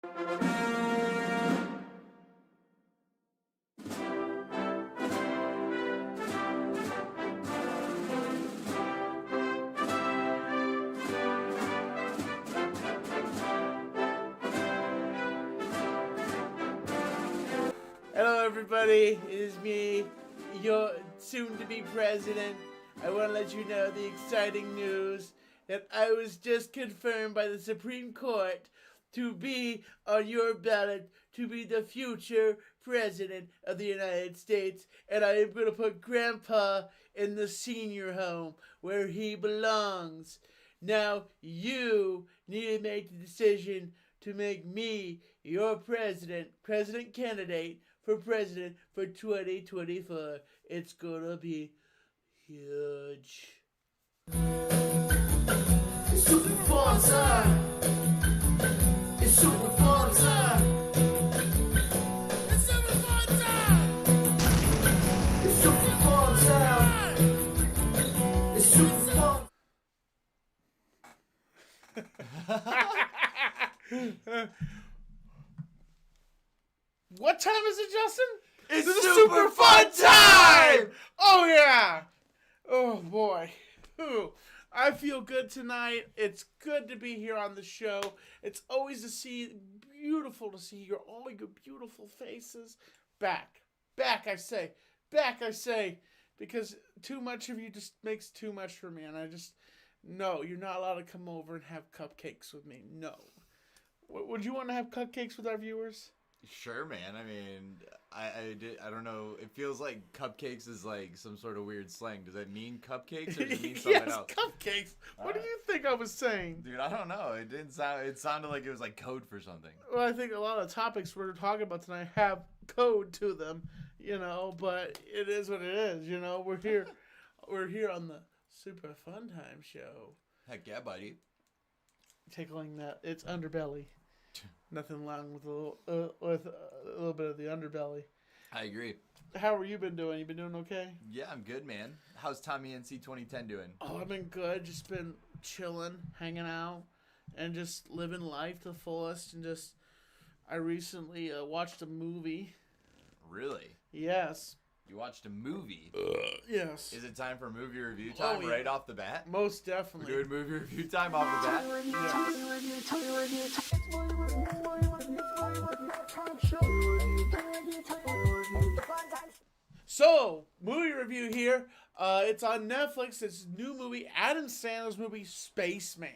Hello everybody, it is me, your soon-to-be president. I want to let you know the exciting news that I was just confirmed by the Supreme Court to be on your ballot to be the future president of the United States. And I am going to put Grandpa in the senior home where he belongs. Now you need to make the decision to make me your president candidate for president for 2024. It's gonna be huge. It's super fun time. It's super fun time. It's super fun time. It's super fun time. It's super fun. What time is it, Justin? It's the super fun time! Oh yeah! Oh boy. Ooh. I feel good tonight. It's good to be here on the show. It's always beautiful to see all your beautiful faces. Back I say, because too much of you just makes too much for me, and no, you're not allowed to come over and have cupcakes with me. No. Would you want to have cupcakes with our viewers? Sure, man. I mean, I don't know. It feels like cupcakes is like some sort of weird slang. Does that mean cupcakes or does it mean something yes, else? Cupcakes. What do you think I was saying? Dude, I don't know. It didn't sound. It sounded like it was like code for something. Well, I think a lot of topics we're talking about tonight have code to them, but it is what it is, We're here on the Super Fun Time show. Heck yeah, buddy. Tickling that its underbelly. Nothing wrong with a little bit of the underbelly. I agree. How have you been doing? You been doing okay? Yeah, I'm good, man. How's Tommy NC 2010 doing? Oh, I've been good. Just been chilling, hanging out, and just living life to the fullest. And I recently watched a movie. Really? Yes. You watched a movie? Yes. Is it time for movie review time right off the bat? Most definitely. We're doing movie review time off the bat? So, movie review here. It's on Netflix. It's a new movie, Adam Sandler's movie, Spaceman.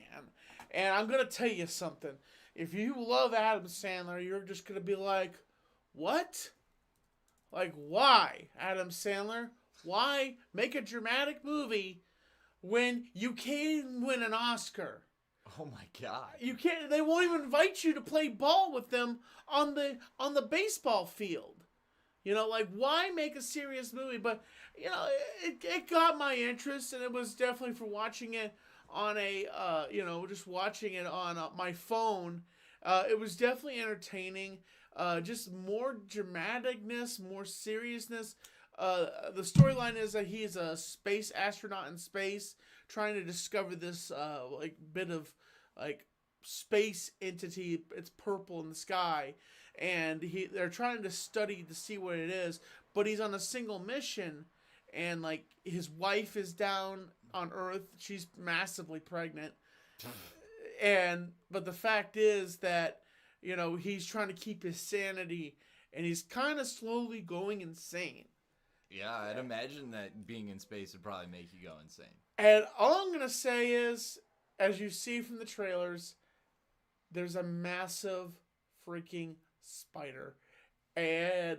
And I'm going to tell you something. If you love Adam Sandler, you're just going to be like, what? Like, why, Adam Sandler? Why make a dramatic movie when you can't even win an Oscar? Oh my god. You can't. They won't even invite you to play ball with them on the baseball field. Why make a serious movie? But it got my interest, and it was definitely for watching it on just watching it on my phone. It was definitely entertaining. Just more dramaticness, more seriousness. The storyline is that he's a space astronaut in space trying to discover this bit of space entity. It's purple in the sky, and they're trying to study to see what it is. But he's on a single mission, and his wife is down on Earth. She's massively pregnant, but the fact is that he's trying to keep his sanity, and he's kind of slowly going insane. Yeah, I'd imagine that being in space would probably make you go insane. And all I'm going to say is, as you see from the trailers, there's a massive freaking spider. And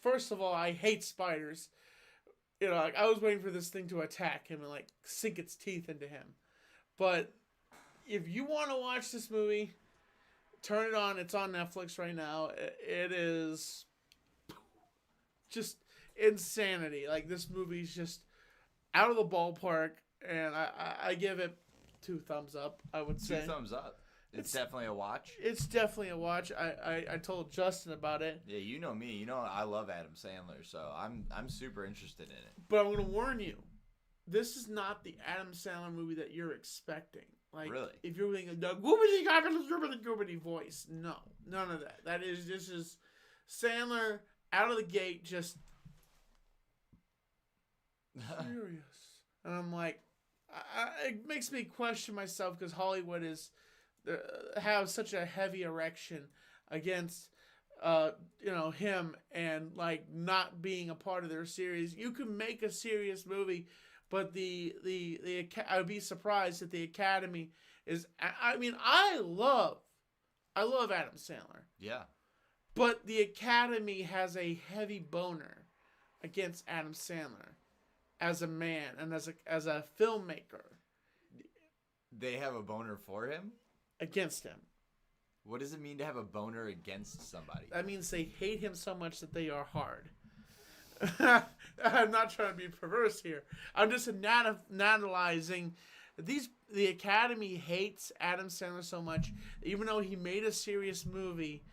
first of all, I hate spiders. I was waiting for this thing to attack him and sink its teeth into him. But if you want to watch this movie, turn it on. It's on Netflix right now. It is just insanity. This movie's just out of the ballpark, and I give it 2 thumbs up, I would say. 2 thumbs up. It's definitely a watch. It's definitely a watch. I told Justin about it. Yeah, you know me. You know I love Adam Sandler, so I'm super interested in it. But I'm going to warn you. This is not the Adam Sandler movie that you're expecting. Like, Really? if you're doing the goobity voice, no, none of that. This is Sandler out of the gate, just serious. And I'm like, it makes me question myself because Hollywood is have such a heavy erection against him and like not being a part of their series. You can make a serious movie, but the I would be surprised if the Academy is. I mean, I love Adam Sandler. Yeah. But the Academy has a heavy boner against Adam Sandler as a man and as a filmmaker. They have a boner for him? Against him. What does it mean to have a boner against somebody? That means they hate him so much that they are hard. I'm not trying to be perverse here. I'm just analyzing. The Academy hates Adam Sandler so much, even though he made a serious movie,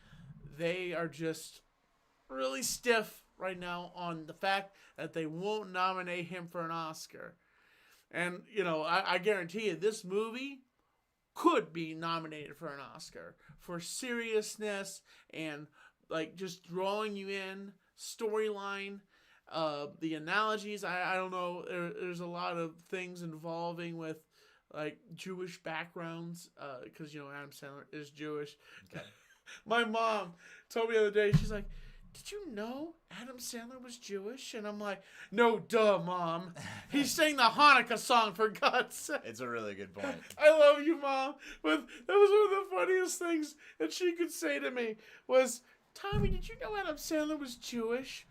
they are just really stiff right now on the fact that they won't nominate him for an Oscar. And, I guarantee you, this movie could be nominated for an Oscar for seriousness and, like, just drawing you in, storyline, the analogies. I don't know. There's a lot of things involving with, like, Jewish backgrounds, because, Adam Sandler is Jewish. Okay. My mom told me the other day, she's like, did you know Adam Sandler was Jewish? And I'm like, no, duh, Mom. He sang the Hanukkah song, for God's sake. It's a really good point. I love you, Mom. But that was one of the funniest things that she could say to me was, Tommy, did you know Adam Sandler was Jewish?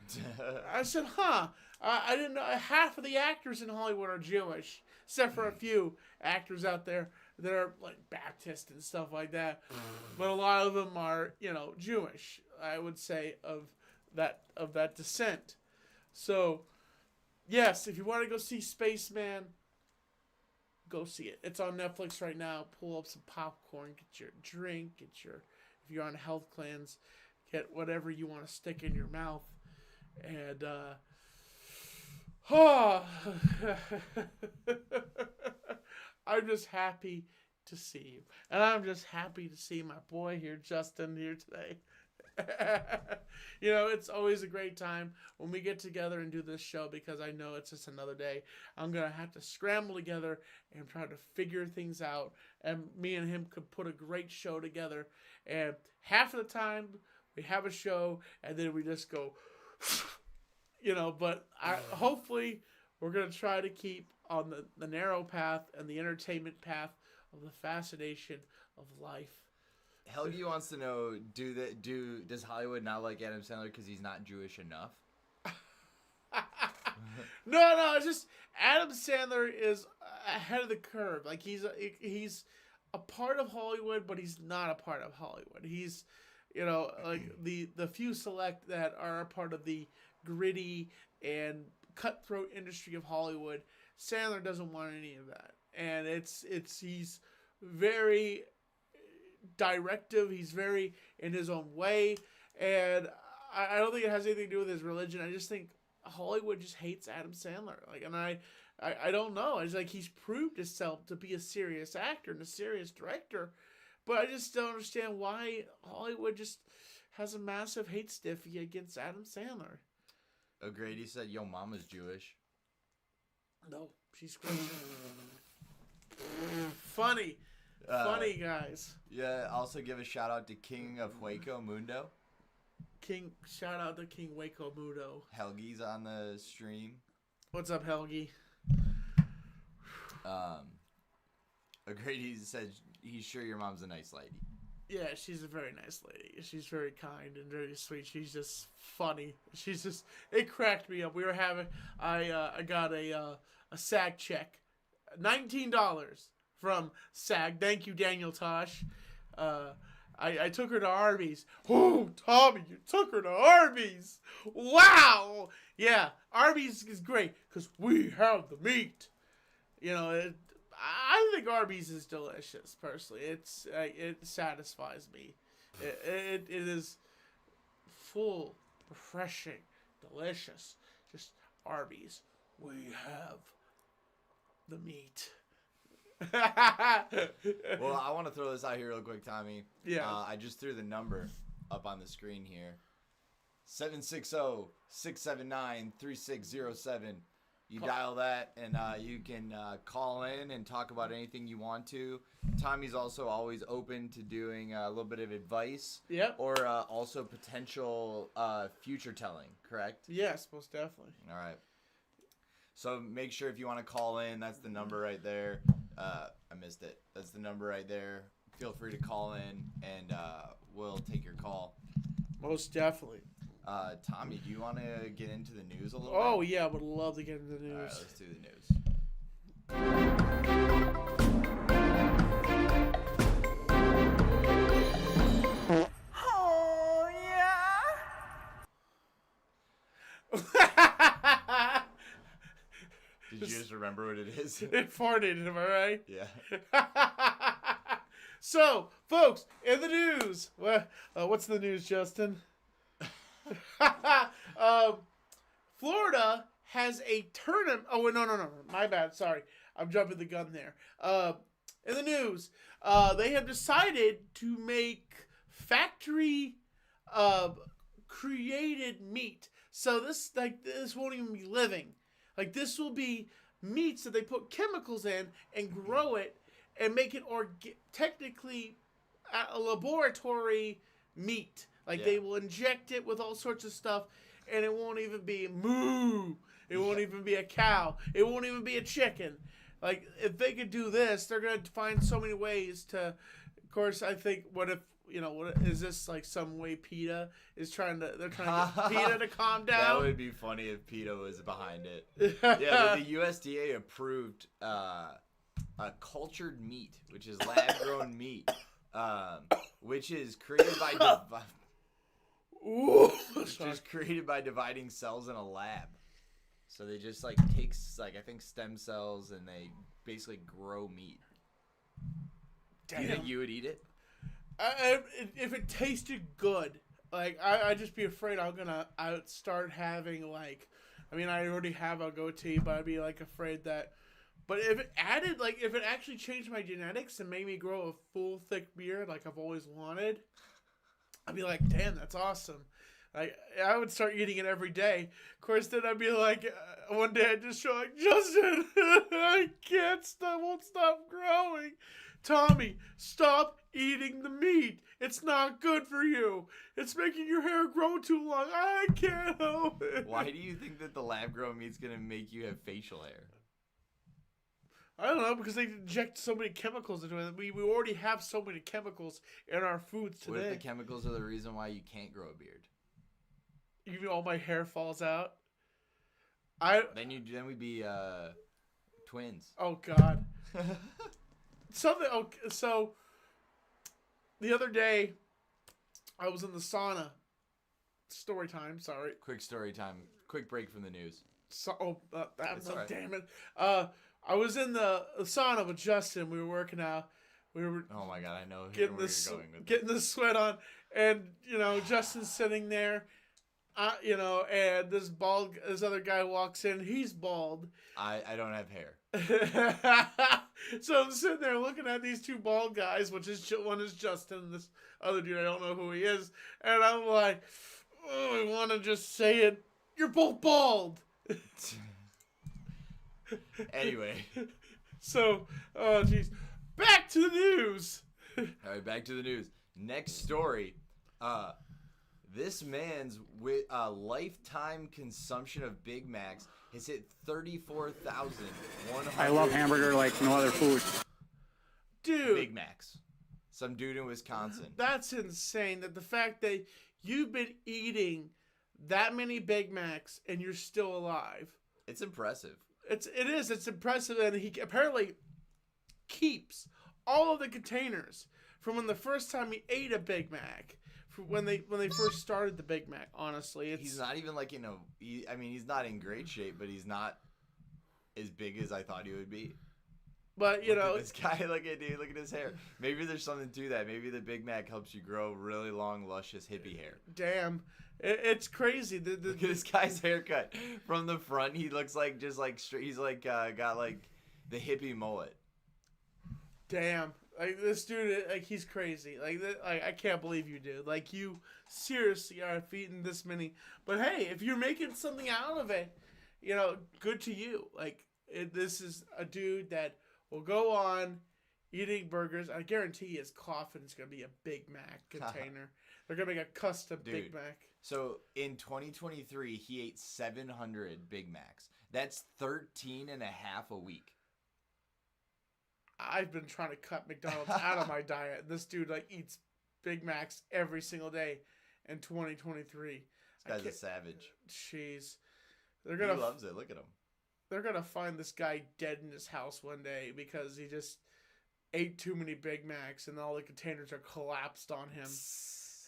I said, huh. I didn't know. Half of the actors in Hollywood are Jewish, except for a few actors out there that are like Baptist and stuff like that. But a lot of them are, Jewish, I would say, of that descent. So, yes, if you want to go see Spaceman, go see it. It's on Netflix right now. Pull up some popcorn, get your drink, if you're on a health cleanse, get whatever you want to stick in your mouth. And, I'm just happy to see you. And I'm just happy to see my boy here, Justin, here today. It's always a great time when we get together and do this show because I know it's just another day. I'm going to have to scramble together and try to figure things out. And me and him could put a great show together. And half of the time we have a show and then we just go, but hopefully we're going to try to keep on the narrow path and the entertainment path of the fascination of life. Helgi wants to know, does Hollywood not like Adam Sandler because he's not Jewish enough? No, it's just Adam Sandler is ahead of the curve. Like he's a part of Hollywood, but he's not a part of Hollywood. He's, like the few select that are a part of the gritty and cutthroat industry of Hollywood. Sandler doesn't want any of that, and he's very directive. He's very in his own way, and I don't think it has anything to do with his religion. I just think Hollywood just hates Adam Sandler. Like, and I don't know. It's like he's proved himself to be a serious actor and a serious director, but I just don't understand why Hollywood just has a massive hate stiffy against Adam Sandler. O'Grady said, "Yo, mama's Jewish." No, she's great. Funny, guys. Yeah. Also, give a shout out to King of Hueco Mundo. Shout out to King Waco Mudo. Helgi's on the stream. What's up, Helgi? O'Grady said he's sure your mom's a nice lady. Yeah, she's a very nice lady. She's very kind and very sweet. She's just funny. It cracked me up. I got a SAG check, $19 from SAG. Thank you, Daniel Tosh. I took her to Arby's. Oh, Tommy, you took her to Arby's. Wow. Yeah, Arby's is great because we have the meat. I think Arby's is delicious, personally. It satisfies me. It is full, refreshing, delicious. Just Arby's. We have the meat. Well, I want to throw this out here real quick, Tommy. Yeah. I just threw the number up on the screen here. 760-679-3607. You dial that, and you can call in and talk about anything you want to. Tommy's also always open to doing a little bit of advice. Yep. Or also potential future telling, correct? Yes, most definitely. All right. So make sure if you want to call in, that's the number right there. I missed it. That's the number right there. Feel free to call in, and we'll take your call. Most definitely. Tommy, do you want to get into the news a little Oh, bit? yeah, I would love to get into the news. All right, let's do the news. Oh, yeah. Did you just remember what it is? It farted, am I right? Yeah. So, folks, in the news, what's the news, Justin? Florida has a tournament. Oh, wait, no. My bad. Sorry. I'm jumping the gun there. In the news, they have decided to make factory created meat. So this won't even be living. Like, this will be meats that they put chemicals in and grow it and make it technically a laboratory meat. Like, they will inject it with all sorts of stuff, and it won't even be moo. It won't even be a cow. It won't even be a chicken. Like, if they could do this, they're going to find so many ways to... Of course, I think, what is this like some way PETA is trying to get PETA to calm down? That would be funny if PETA was behind it. Yeah, the USDA approved cultured meat, which is lab-grown meat, which is created by created by dividing cells in a lab. So they just takes I think stem cells and they basically grow meat. Damn. Do you think you would eat it? If it tasted good, I'd just be afraid I'd start having I already have a goatee, but I'd be afraid that. But if it added, if it actually changed my genetics and made me grow a full thick beard like I've always wanted, I'd be like, damn, that's awesome. I would start eating it every day. Of course, then I'd be one day I'd just show Justin, I won't stop growing. Tommy, stop eating the meat. It's not good for you. It's making your hair grow too long. I can't help it. Why do you think that the lab-grown meat's going to make you have facial hair? I don't know, because they inject so many chemicals into it. We already have so many chemicals in our foods today. What if the chemicals are the reason why you can't grow a beard? You mean all my hair falls out? Then we'd be twins. Oh, God. So the other day, I was in the sauna. Story time, sorry. Quick story time. Quick break from the news. Right. Damn it. I was in the sauna with Justin. We were working out. We were. Oh my God, I know getting where you're going with getting the sweat on, and Justin's sitting there. And this other guy walks in. He's bald. I don't have hair. So I'm sitting there looking at these two bald guys, one is Justin, and this other dude, I don't know who he is. And I'm like, oh, I want to just say it. You're both bald. Anyway. So, oh, jeez. Back to the news. All right, back to the news. Next story. This man's lifetime consumption of Big Macs has hit 34,100. I love hamburger like no other food. Dude. Big Macs. Some dude in Wisconsin. That's insane. That the fact that you've been eating that many Big Macs and you're still alive. It's impressive. It is. It's impressive. And he apparently keeps all of the containers from when the first time he ate a Big Mac. When they first started the Big Mac, honestly, he's not even he's not in great shape, but he's not as big as I thought he would be. But look at this guy, look at his hair. Maybe there's something to that. Maybe the Big Mac helps you grow really long, luscious hippie hair. Damn, it's crazy. Look at this guy's haircut from the front. He looks like straight. He's got the hippie mullet. Damn. Like, this dude, like, he's crazy. Like, I can't believe you, dude. Like, you seriously are feeding this many. But, hey, if you're making something out of it, good to you. Like, this is a dude that will go on eating burgers. I guarantee his coffin is going to be a Big Mac container. They're going to make a custom Big Mac. So, in 2023, he ate 700 Big Macs. That's 13 and a half a week. I've been trying to cut McDonald's out of my diet. This dude eats Big Macs every single day in 2023. This guy's a savage. Jeez. He loves it. Look at him. They're going to find this guy dead in his house one day because he just ate too many Big Macs and all the containers are collapsed on him.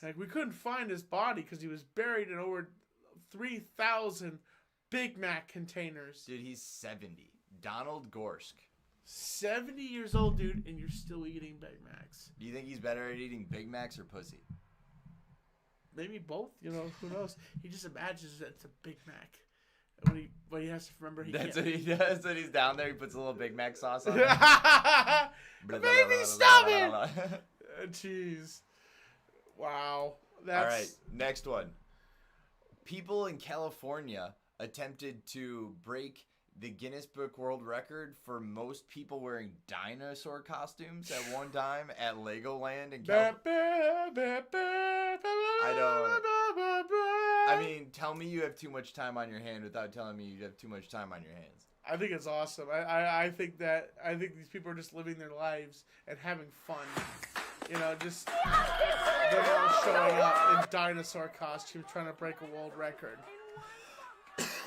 Like, we couldn't find his body because he was buried in over 3,000 Big Mac containers. Dude, he's 70. Donald Gorsk. 70 years old, dude, and you're still eating Big Macs. Do you think he's better at eating Big Macs or pussy? Maybe both. Who knows? He just imagines that it's a Big Mac. But he has to remember That's what he does. When he's down there, he puts a little Big Mac sauce on it. Baby, stop it! Jeez. Wow. All right, next one. People in California attempted to break the Guinness Book World Record for most people wearing dinosaur costumes at one time at Legoland in California. I mean, tell me you have too much time on your hand without telling me you have too much time on your hands. I think it's awesome. I think these people are just living their lives and having fun. Just them all showing up in dinosaur costumes trying to break a world record.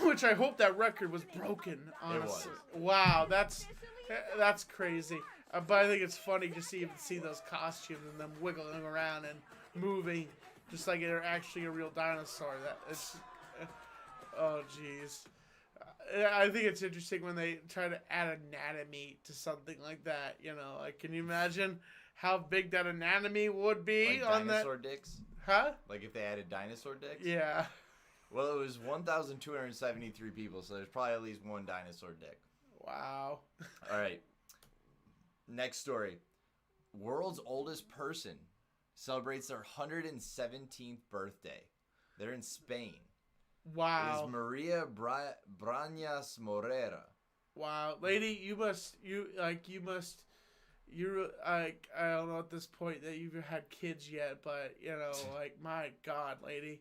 Which I hope that record was broken, honestly. It was. Wow, that's crazy. But I think it's funny just to even see those costumes and them wiggling around and moving just like they're actually a real dinosaur. Oh, jeez. I think it's interesting when they try to add anatomy to something like that. Can you imagine how big that anatomy would be like on dinosaur dicks? Huh? Like if they added dinosaur dicks? Yeah. Well, it was 1,273 people, so there's probably at least one dinosaur dick. Wow. All right. Next story. World's oldest person celebrates their 117th birthday. They're in Spain. Wow. It is Maria Brañas Morera. Wow. Lady, I don't know at this point that you've had kids yet, but, my God, lady.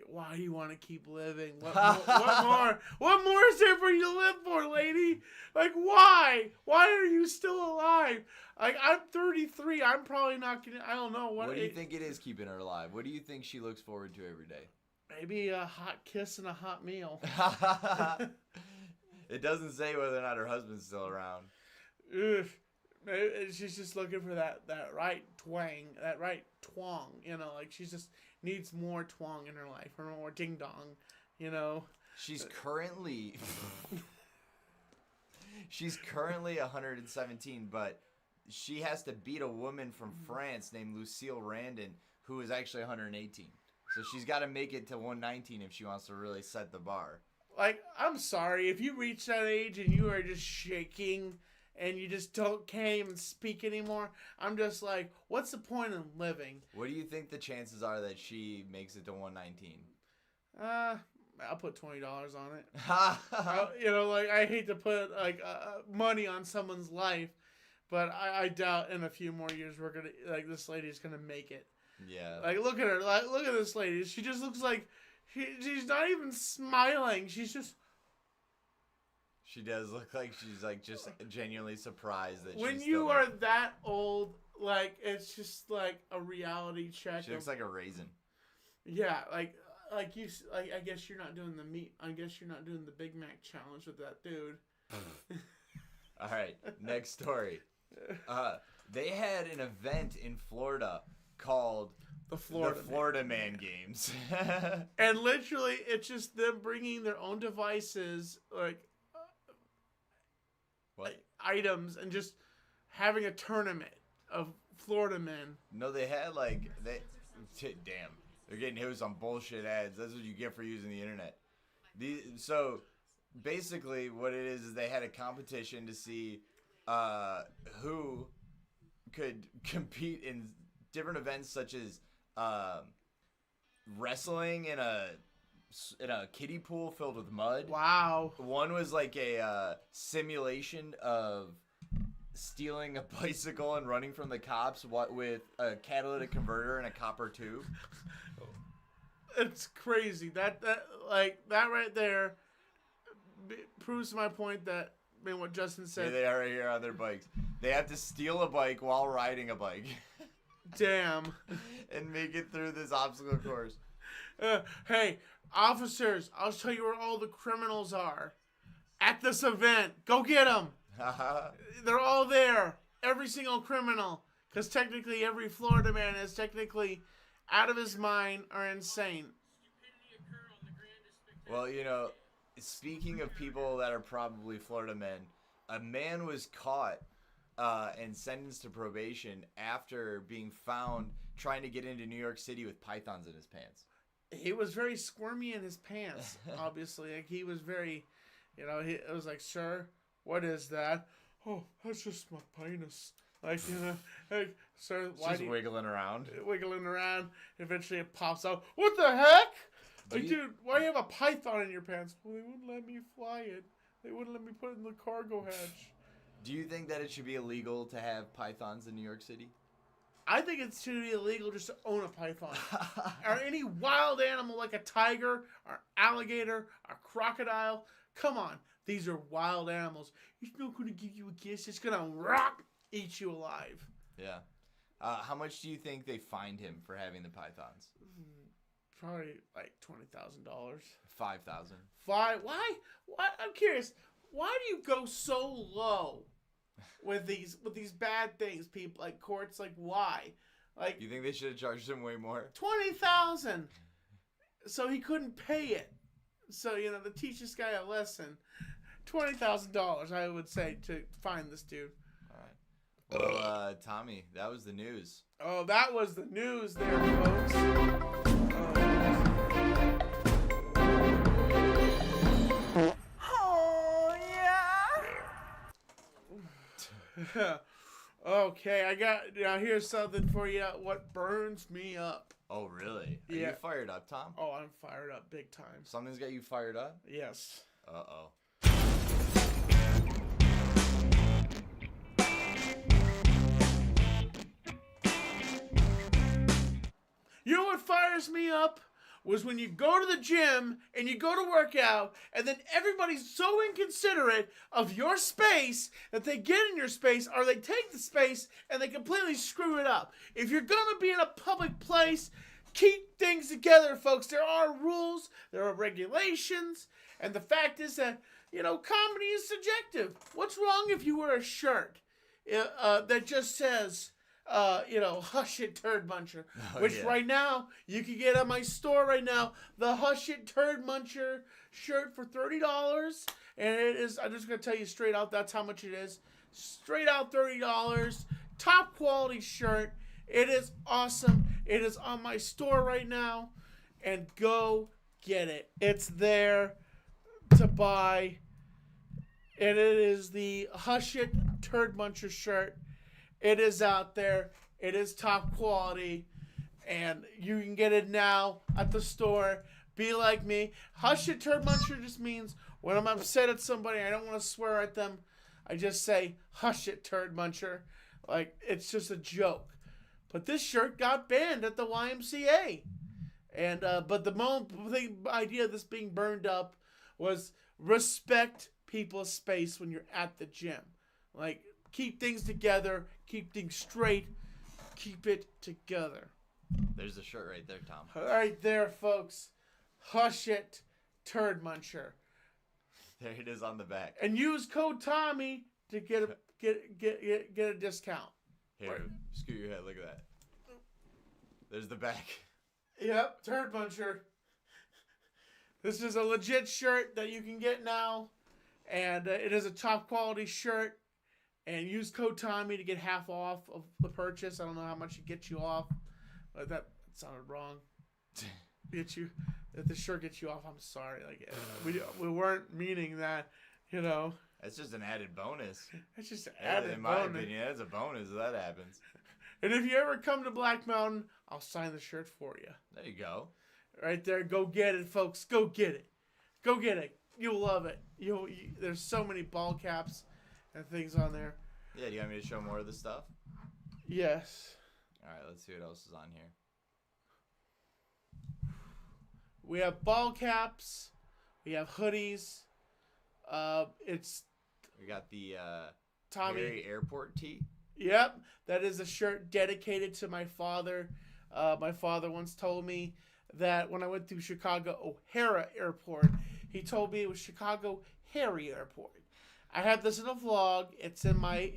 Why do you want to keep living? What more? What more is there for you to live for, lady? Why? Why are you still alive? I'm 33. I'm probably not gonna. I don't know What do you think it is keeping her alive? What do you think she looks forward to every day? Maybe a hot kiss and a hot meal. It doesn't say whether or not her husband's still around. Ugh. Maybe she's just looking for that right twang, that right twang. She just needs more twang in her life, or more ding dong. She's currently 117, but she has to beat a woman from France named Lucille Randon, who is actually 118. So she's got to make it to 119 if she wants to really set the bar. I'm sorry if you reach that age and you are just shaking and you just can't even speak anymore. I'm just like, what's the point in living? What do you think the chances are that she makes it to 119? I'll put $20 on it. I hate to put money on someone's life, but I doubt in a few more years we're gonna this lady's gonna make it. Yeah. Look at her. Look at this lady. She just looks like she's not even smiling. She's just. She does look like she's just genuinely surprised that when she's you still are there. that old, it's just like a reality check. She looks like a raisin. Yeah, I guess you're not doing the meat. I guess you're not doing the Big Mac challenge with that dude. All right, next story. They had an event in Florida called the Florida Man Games. And literally, it's just them bringing their own devices, items, and just having a tournament of Florida men. No, they had damn, they're getting hit with some bullshit ads. That's what you get for using the internet. So basically what it is they had a competition to see who could compete in different events such as wrestling in a kiddie pool filled with mud. Wow. One was like a simulation of stealing a bicycle and running from the cops with a catalytic converter and a copper tube. It's crazy. That right there proves my point that what Justin said. Here they are right here on their bikes. They have to steal a bike while riding a bike. Damn. And make it through this obstacle course. Hey, officers, I'll tell you where all the criminals are. At this event. Go get them. They're all there. Every single criminal. Because technically every Florida man is technically out of his mind or insane. Well, speaking of people that are probably Florida men, a man was caught and sentenced to probation after being found trying to get into New York City with pythons in his pants. He was very squirmy in his pants, obviously. Like, he was very, it was like, sir, what is that? Oh, that's just my penis. Like, hey, sir, why Just wiggling around. Wiggling around. Eventually it pops out. What the heck? Like, dude, why do you have a python in your pants? Well, they wouldn't let me fly it. They wouldn't let me put it in the cargo hatch. Do you think that it should be illegal to have pythons in New York City? I think it should be illegal just to own a python. Or any wild animal like a tiger or alligator or crocodile. Come on. These are wild animals. It's not going to give you a kiss. It's going to eat you alive. Yeah. How much do you think they fined him for having the pythons? Probably like $20,000. $5,000. Why? I'm curious. Why do you go so low with these bad things, people? Like courts, like why? Like, You think they should have charged him way more? $20,000, so he couldn't pay it. So to teach this guy a lesson, $20,000, I would say, to find this dude. All right. Well, Tommy, that was the news. Oh, that was the news there, folks. Oh, yeah. Okay, now here's something for you. What burns me up? Oh, really? Are Yeah. you fired up, Tom? Oh, I'm fired up big time. Something's got you fired up? Yes. Uh-oh. You know what fires me up? Was when you go to the gym and you go to work out, and then everybody's so inconsiderate of your space that they get in your space, or they take the space and they completely screw it up. If you're gonna be in a public place, keep things together, folks. There are rules, there are regulations, and the fact is that, comedy is subjective. What's wrong if you wear a shirt that just says, Hush It Turd Muncher, which right now you can get at my store right now, the Hush It Turd Muncher shirt for $30, and it is, I'm just going to tell you straight out, that's how much it is, straight out $30, top quality shirt. It is awesome. It is on my store right now, and go get it. It's there to buy, and it is the Hush It Turd Muncher shirt. It is out there. It is top quality. And you can get it now at the store. Be like me. Hush It Turd Muncher just means when I'm upset at somebody, I don't want to swear at them. I just say, Hush It Turd Muncher. Like, it's just a joke. But this shirt got banned at the YMCA. And but the idea of this being burned up was respect people's space when you're at the gym. Like, keep things together, keep things straight, keep it together. There's the shirt right there, Tom. Right there, folks. Hush It Turd Muncher. There it is on the back. And use code Tommy to get a discount. Here, scoot your head. Look at that. There's the back. Yep, Turd Muncher. This is a legit shirt that you can get now, and it is a top quality shirt. And use code Tommy to get half off of the purchase. I don't know how much it gets you off, but that sounded wrong. If the shirt gets you off, I'm sorry. Like we weren't meaning that, That's just an added bonus. It's just an Yeah, added in my bonus. opinion, that's a bonus if that happens. And if you ever come to Black Mountain, I'll sign the shirt for you. There you go. Right there. Go get it, folks. Go get it. Go get it. You'll love it. There's so many ball caps and things on there. Yeah, do you want me to show more of the stuff? Yes. All right, let's see what else is on here. We have ball caps. We have hoodies. We got the Tommy. Harry Airport tee. Yep, that is a shirt dedicated to my father. My father once told me that when I went through Chicago O'Hara Airport, he told me it was Chicago Harry Airport. I have this in a vlog. It's in my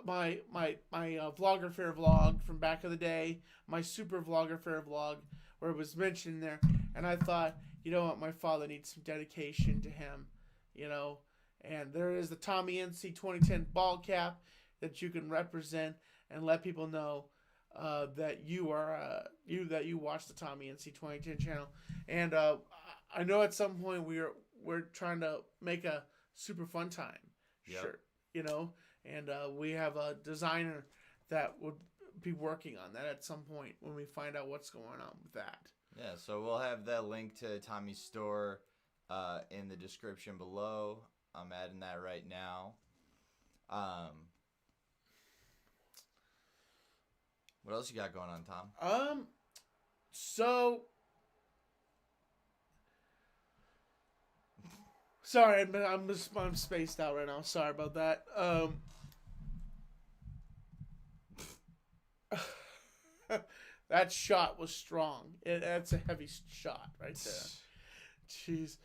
Vlogger Fair vlog from back of the day, my Super Vlogger Fair vlog, where it was mentioned there. And I thought, you know what, my father needs some dedication to him, you know. And there is the Tommy NC 2010 ball cap that you can represent and let people know that you watch the Tommy NC 2010 channel. And I know at some point we're trying to make a super fun time shirt, you know. And we have a designer that would be working on that at some point when we find out what's going on with that. Yeah, so we'll have that link to Tommy's store in the description below. I'm adding that right now. What else you got going on, Tom? So sorry, I'm spaced out right now. Sorry about that. That shot was strong. That's a heavy shot right there. Jeez.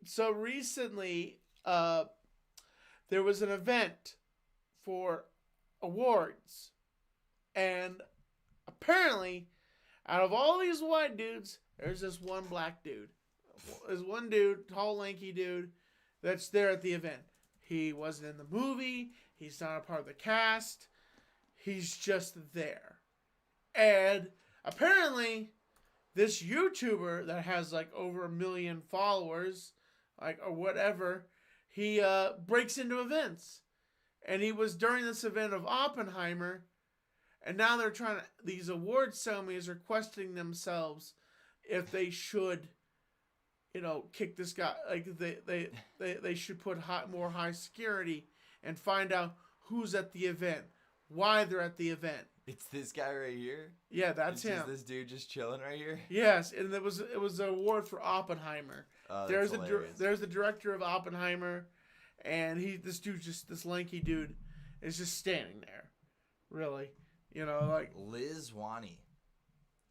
So recently, there was an event for awards, and apparently, out of all these white dudes, there's this one black dude. There's one dude, tall, lanky dude, that's there at the event. He wasn't in the movie. He's not a part of the cast. He's just there. And apparently, this YouTuber that has like over 1 million followers, like, or whatever, he breaks into events. And he was during this event of Oppenheimer, and now they're trying to, these award ceremonies are questioning themselves if they should, you know, kick this guy, like they should put more high security and find out who's at the event, why they're at the event. It's this guy right here? Yeah, that's him. This dude just chilling right here? Yes, and it was an award for Oppenheimer. There's the director of Oppenheimer, and this lanky dude is just standing there, really, you know, like Liz Wani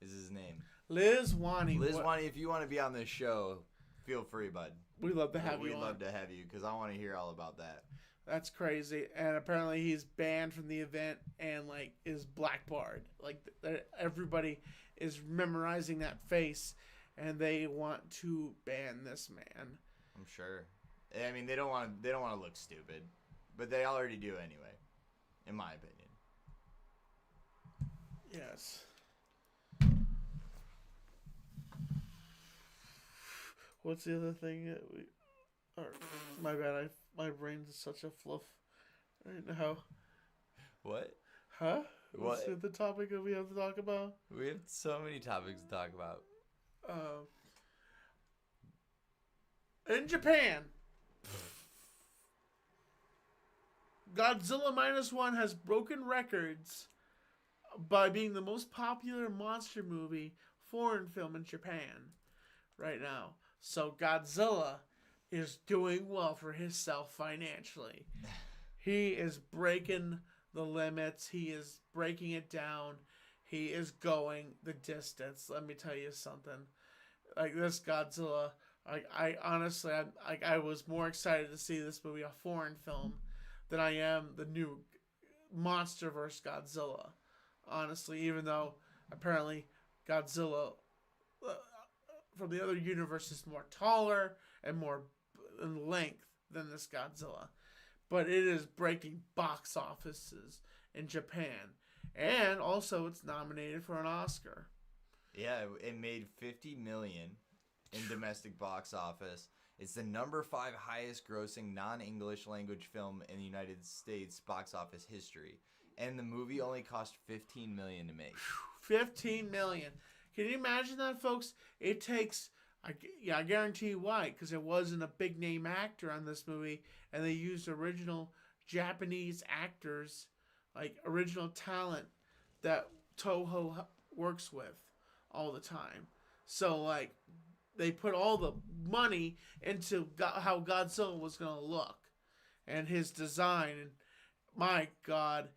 is his name. Liz Wani. Liz Wani, if you want to be on this show, feel free, bud. We'd love to have you on. We'd love to have you because I want to hear all about that. That's crazy, and apparently he's banned from the event and like is blackbarred. Like everybody is memorizing that face, and they want to ban this man. I'm sure. I mean, they don't want to look stupid, but they already do anyway, in my opinion. Yes. What's the other thing that we? Or, my bad. My brain's such a fluff right now. What? Huh? What? What's the topic that we have to talk about? We have so many topics to talk about. In Japan, Godzilla -1 has broken records by being the most popular monster movie foreign film in Japan right now. So Godzilla is doing well for himself financially. He is breaking the limits. He is breaking it down. He is going the distance. Let me tell you something. Like this Godzilla, I honestly, I was more excited to see this movie, a foreign film, than I am the new MonsterVerse Godzilla. Honestly, even though apparently Godzilla from the other universe is more taller and more in length than this Godzilla, but it is breaking box offices in Japan, and also it's nominated for an Oscar. Yeah, it made $50 million in domestic box office, It's the number 5 highest grossing non-English language film in the United States box office history. And the movie only cost $15 million to make. 15 million. Can you imagine that, folks? It takes, I guarantee you why, because it wasn't a big name actor on this movie, and they used original Japanese actors, like original talent that Toho works with all the time. So like, they put all the money into how Godzilla was gonna look, and his design. And my God,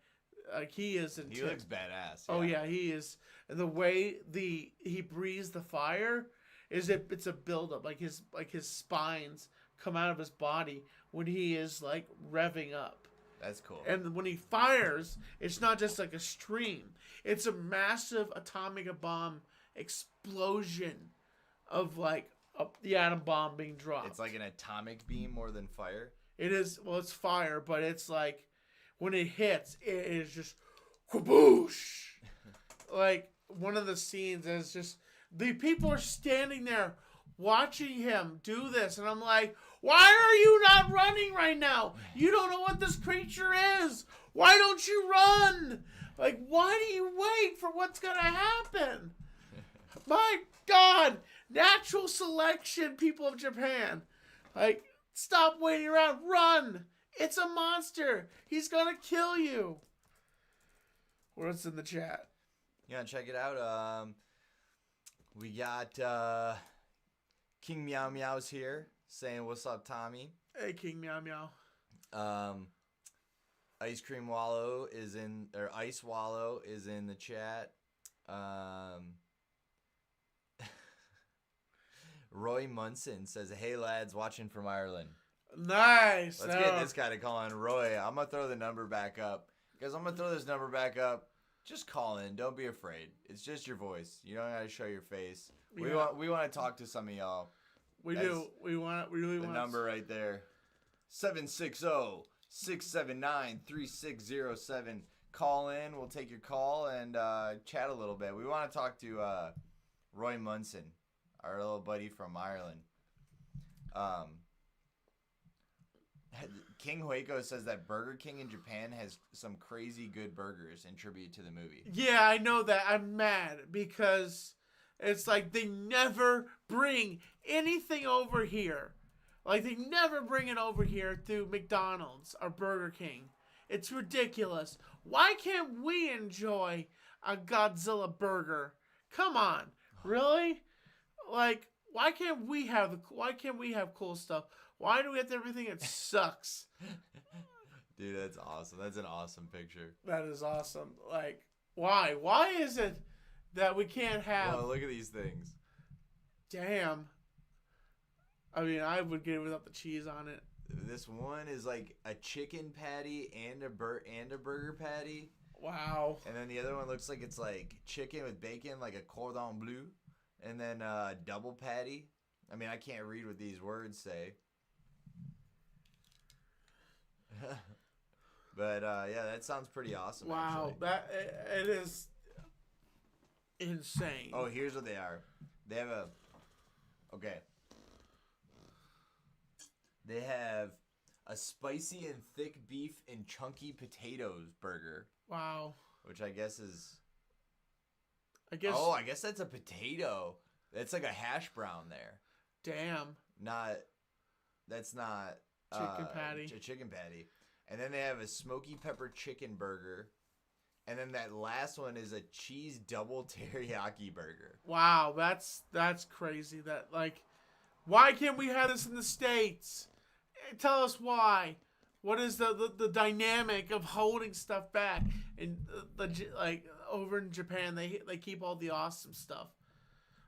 like he is intense. He looks badass. Oh yeah, he is. And the way he breathes the fire it's a buildup. Like his spines come out of his body when he is like revving up. That's cool. And when he fires, it's not just like a stream. It's a massive atomic bomb explosion of like the atom bomb being dropped. It's like an atomic beam more than fire. It is. Well, it's fire, but it's like when it hits, it is just kaboosh. Like one of the scenes is just the people are standing there watching him do this, and I'm like, why are you not running right now? You don't know what this creature is. Why don't you run? Like, why do you wait for what's gonna happen? My God, natural selection, people of Japan. Like, stop waiting around. Run. It's a monster. He's gonna kill you. What's in the chat? Yeah, check it out. We got King Meow Meow's here saying, "What's up, Tommy?" Hey, King Meow Meow. Ice Cream Wallow is in, or Ice Wallow is in the chat. Roy Munson says, "Hey lads, watching from Ireland." Nice. Let's get this guy to call in. Roy, I'm gonna throw the number back up. Guys, I'm gonna throw this number back up. Just call in. Don't be afraid. It's just your voice. You don't gotta show your face. We want to talk to some of y'all. We do. We really The want number right there. 760-679-3607. Call in. We'll take your call and chat a little bit. We want to talk to Roy Munson, our little buddy from Ireland. King Hueco says that Burger King in Japan has some crazy good burgers in tribute to the movie. Yeah, I know that. I'm mad because it's like they never bring anything over here. Like they never bring it over here through McDonald's or Burger King. It's ridiculous. Why can't we enjoy a Godzilla burger? Come on. Really? Like, why can't we have cool stuff? Why do we have to have everything that sucks? Dude, that's awesome. That's an awesome picture. That is awesome. Like, why? Why is it that we can't have... Well, look at these things. Damn. I mean, I would get it without the cheese on it. This one is like a chicken patty and a burger patty. Wow. And then the other one looks like it's like chicken with bacon, like a cordon bleu. And then double patty. I mean, I can't read what these words say. But yeah, that sounds pretty awesome. Wow, actually. that it is insane. Oh, here's what they are. They have They have a spicy and thick beef and chunky potatoes burger. Wow. Which I guess is. Oh, I guess that's a potato. That's like a hash brown there. Damn. That's not chicken patty. A chicken patty. And then they have a smoky pepper chicken burger. And then that last one is a cheese double teriyaki burger. Wow, that's crazy. That like, why can't we have this in the States? Tell us why. What is the dynamic of holding stuff back? And like over in Japan, they keep all the awesome stuff.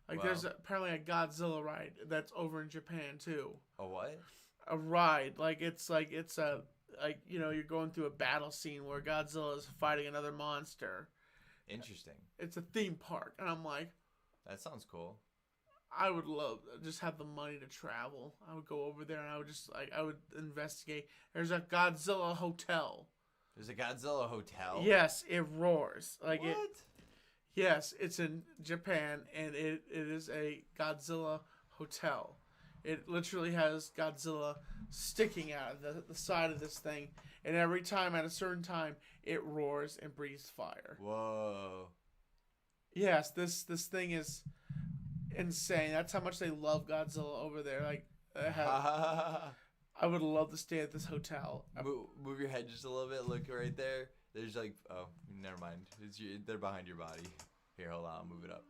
Like Wow. There's apparently a Godzilla ride that's over in Japan too. A what? A ride, it's a you're going through a battle scene where Godzilla is fighting another monster. Interesting. It's a theme park, and I'm like, That sounds cool. I would love just have the money to travel. I would go over there and I would just I would investigate. There's a Godzilla hotel. There's a Godzilla hotel? Yes, it roars. Like What? Yes, it's in Japan and it is a Godzilla hotel. It literally has Godzilla sticking out of the side of this thing, and every time at a certain time, it roars and breathes fire. Whoa. Yes, this thing is insane. That's how much they love Godzilla over there. Like, I would love to stay at this hotel. Move your head just a little bit. Look right there. There's like, oh, never mind. They're behind your body. Here, hold on. I'll move it up.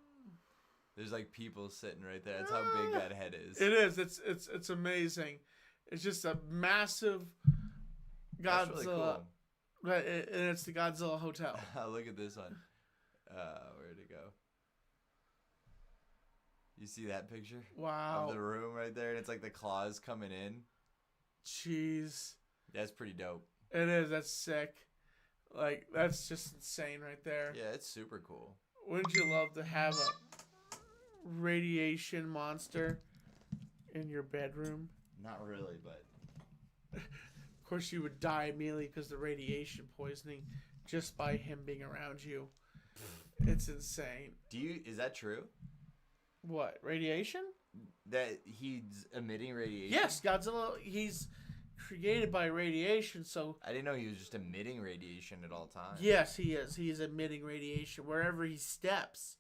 There's like people sitting right there. That's how big that head is. It is. It's amazing. It's just a massive Godzilla. That's really cool. Right, and it's the Godzilla Hotel. Look at this one. Where'd it go? You see that picture? Wow. Of the room right there, and it's like the claws coming in. Jeez. That's pretty dope. It is. That's sick. Like, that's just insane right there. Yeah, it's super cool. Wouldn't you love to have a radiation monster in your bedroom? Not really, but... Of course, you would die immediately because of the radiation poisoning just by him being around you. It's insane. Is that true? What? Radiation? That he's emitting radiation? Yes, Godzilla, he's created by radiation, so... I didn't know he was just emitting radiation at all times. Yes, he is. He is emitting radiation. Wherever he steps,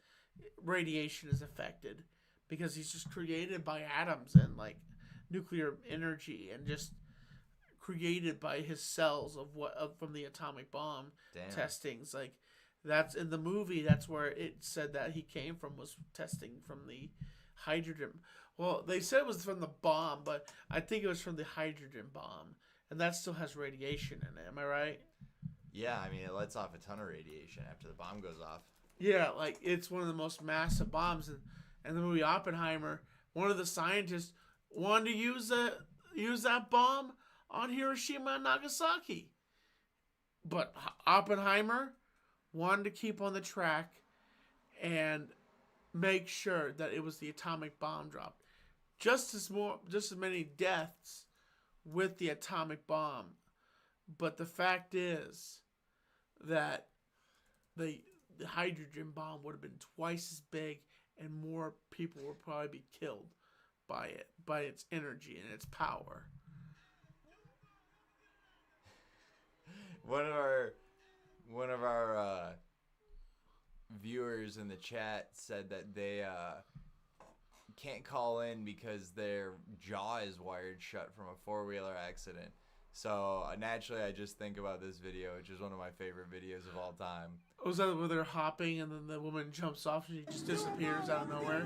radiation is affected. Because he's just created by atoms and, like, nuclear energy and just created by his cells from the atomic bomb testings. Like, that's in the movie, that's where it said that he came from, was testing from the hydrogen. Well, they said it was from the bomb, but I think it was from the hydrogen bomb. And that still has radiation in it. Am I right? Yeah, I mean, it lets off a ton of radiation after the bomb goes off. Yeah, like, it's one of the most massive bombs. And the movie Oppenheimer, one of the scientists wanted to use that bomb on Hiroshima and Nagasaki. But Oppenheimer wanted to keep on the track and make sure that it was the atomic bomb dropped. Just as many deaths with the atomic bomb. But the fact is that the hydrogen bomb would have been twice as big and more people would probably be killed by it, by its energy and its power. One of our viewers in the chat said that they can't call in because their jaw is wired shut from a four-wheeler accident. So naturally, I just think about this video, which is one of my favorite videos of all time. Was that where they're hopping and then the woman jumps off and she just disappears out of nowhere?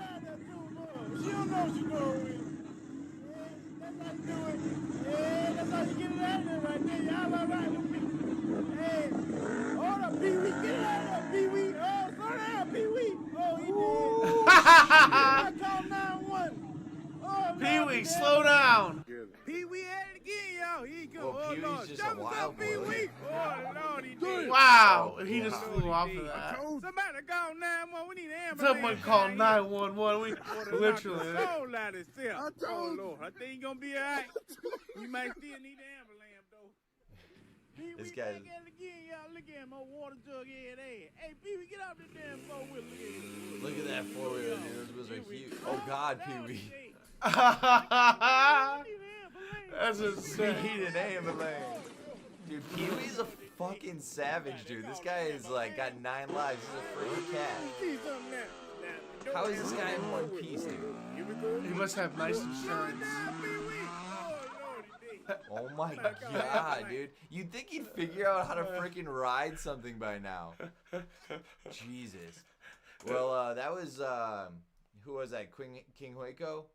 She don't know she going with. Yeah, that's how you get it out of there right there. Y'all all right with me? Hey, hold up, Pee-wee. Get it out of there, Pee-wee. Oh, slow down, Pee-wee. Oh, he did. I called 911. Oh, Pee-wee, slow down. Pee-wee at it again, y'all. Here you go. Well, Oh, Pee-wee's Lord. just Jump a us wild up, boy. Pee-wee. Oh, Lord, he did. Wow, he yeah. just flew off of that. Somebody call 911. We need an ambulance. Someone called down 911. We here. literally. Soul out of himself. Oh, Lord. I think he's going to be all right. We might still need an ambulance, though. Pee-wee, This guy's- back at it again, y'all. Look at him. A water jug head ass. Hey, Pee-wee, get off the damn four-wheeler. Look at that four-wheeler, dude. Those wheels are huge. Oh, God, Pee-wee. That's We insane. need an ambulance. Dude, Pee-wee's a fucking savage, dude. This guy is like got 9 lives. He's a freaking cat. How is this guy in one piece, dude? He must have nice insurance. Oh my god, dude. You'd think he'd figure out how to freaking ride something by now. Jesus. Well, that was, who was that? King Hueco?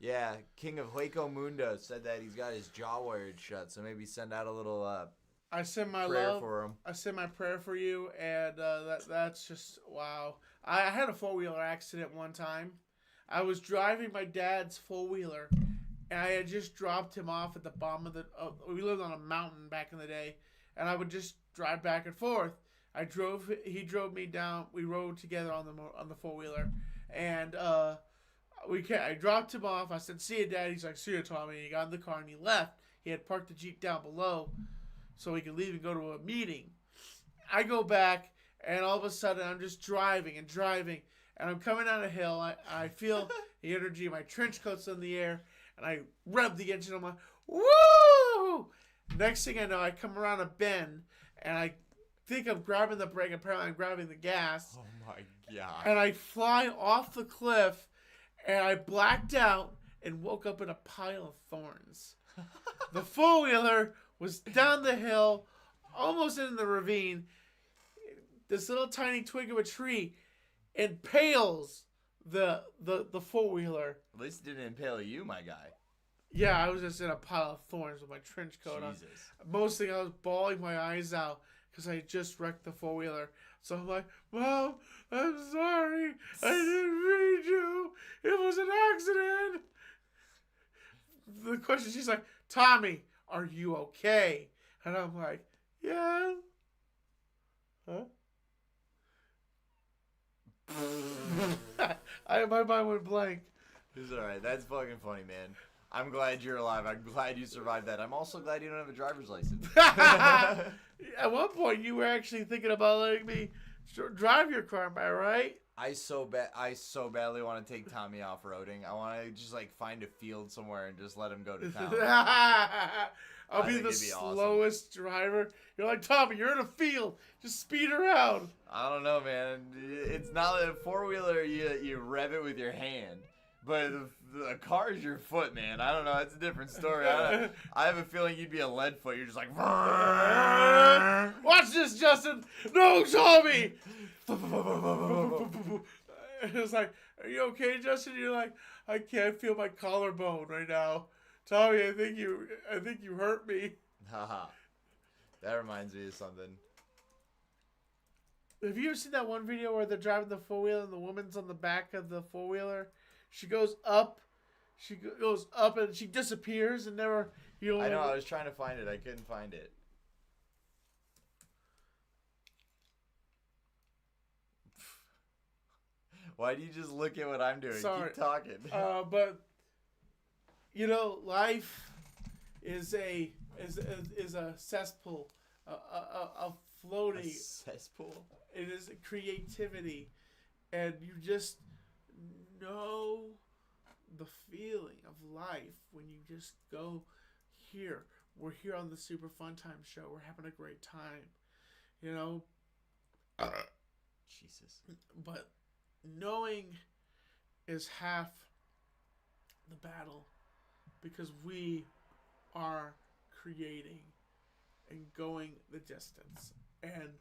Yeah, King of Hueco Mundo said that he's got his jaw wired shut, so maybe send out a little I send my prayer love. for him. I send my prayer for you, and that's just wow. I had a four-wheeler accident one time. I was driving my dad's four-wheeler, and I had just dropped him off at the bottom of the. We lived on a mountain back in the day, and I would just drive back and forth. He drove me down. We rode together on the four-wheeler, and I dropped him off. I said, "See you, Dad." He's like, "See you, Tommy." And he got in the car and he left. He had parked the Jeep down below, so he could leave and go to a meeting. I go back, and all of a sudden, I'm just driving, and I'm coming down a hill. I feel the energy of my trench coat's in the air, and I rev the engine. I'm like, woo! Next thing I know, I come around a bend, and I think I'm grabbing the brake. Apparently, I'm grabbing the gas. Oh my god. And I fly off the cliff, and I blacked out and woke up in a pile of thorns. The four-wheeler was down the hill, almost in the ravine. This little tiny twig of a tree impales the four-wheeler. At least it didn't impale you, my guy. Yeah, I was just in a pile of thorns with my trench coat on. Jesus. Mostly I was bawling my eyes out because I had just wrecked the four-wheeler. So I'm like, Mom, I'm sorry. I didn't mean to. It was an accident. The question, she's like, Tommy, are you okay? And I'm like, yeah. Huh? My mind went blank. It's alright. That's fucking funny, man. I'm glad you're alive. I'm glad you survived that. I'm also glad you don't have a driver's license. At one point, you were actually thinking about letting me drive your car, am I right? I so badly want to take Tommy off-roading. I want to just like find a field somewhere and just let him go to town. I'll be the slowest driver. You're like, Tommy, you're in a field. Just speed around. I don't know, man. It's not a four-wheeler. You rev it with your hand. But the car is your foot, man. I don't know. It's a different story. I have a feeling you'd be a lead foot. You're just like, watch this, Justin. No, Tommy. It's like, are you okay, Justin? You're like, I can't feel my collarbone right now. Tommy, I think you hurt me. Haha. That reminds me of something. Have you ever seen that one video where they're driving the four-wheeler and the woman's on the back of the four-wheeler? She goes up and she disappears and never, you know. I know, I was trying to find it. I couldn't find it. Why do you just look at what I'm doing? Sorry. Keep talking. But you know, life is a cesspool, a floating. A cesspool? It is creativity, and you just know the feeling of life when you just go here. We're here on the Super Fun Time show. We're having a great time, you know. Jesus. But knowing is half the battle, because we are creating and going the distance. And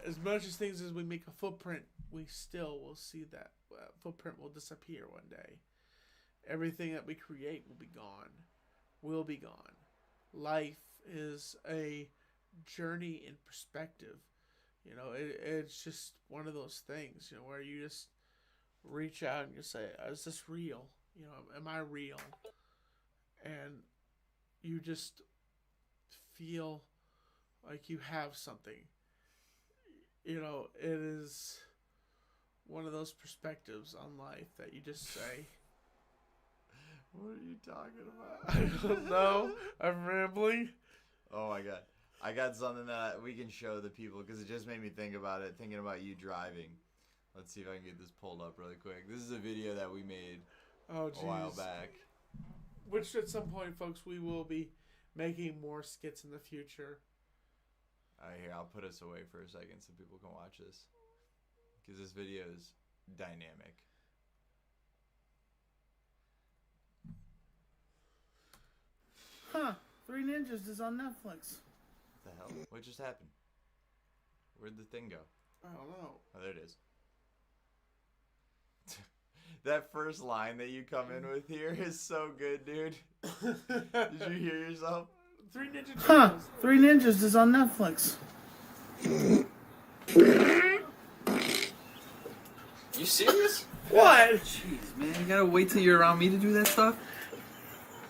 as much as things as we make a footprint, we still will see that footprint will disappear one day. Everything that we create will be gone. Will be gone. Life is a journey in perspective. You know, it's just one of those things, you know, where you just reach out and you say, is this real? You know, am I real? And you just feel like you have something. You know, it is one of those perspectives on life that you just say, what are you talking about? I don't know. I'm rambling. Oh my god. I got something that we can show the people because it just made me think about it, thinking about you driving. Let's see if I can get this pulled up really quick. This is a video that we made a while back. Which at some point, folks, we will be making more skits in the future. Alright, here, I'll put us away for a second so people can watch this. Because this video is dynamic. Huh. Three Ninjas is on Netflix. What the hell? What just happened? Where'd the thing go? I don't know. Oh, there it is. That first line that you come in with here is so good, dude. Did you hear yourself? Three Ninja Turtles. Huh. Three Ninjas is on Netflix. You serious? What? Jeez, man, you gotta wait till you're around me to do that stuff?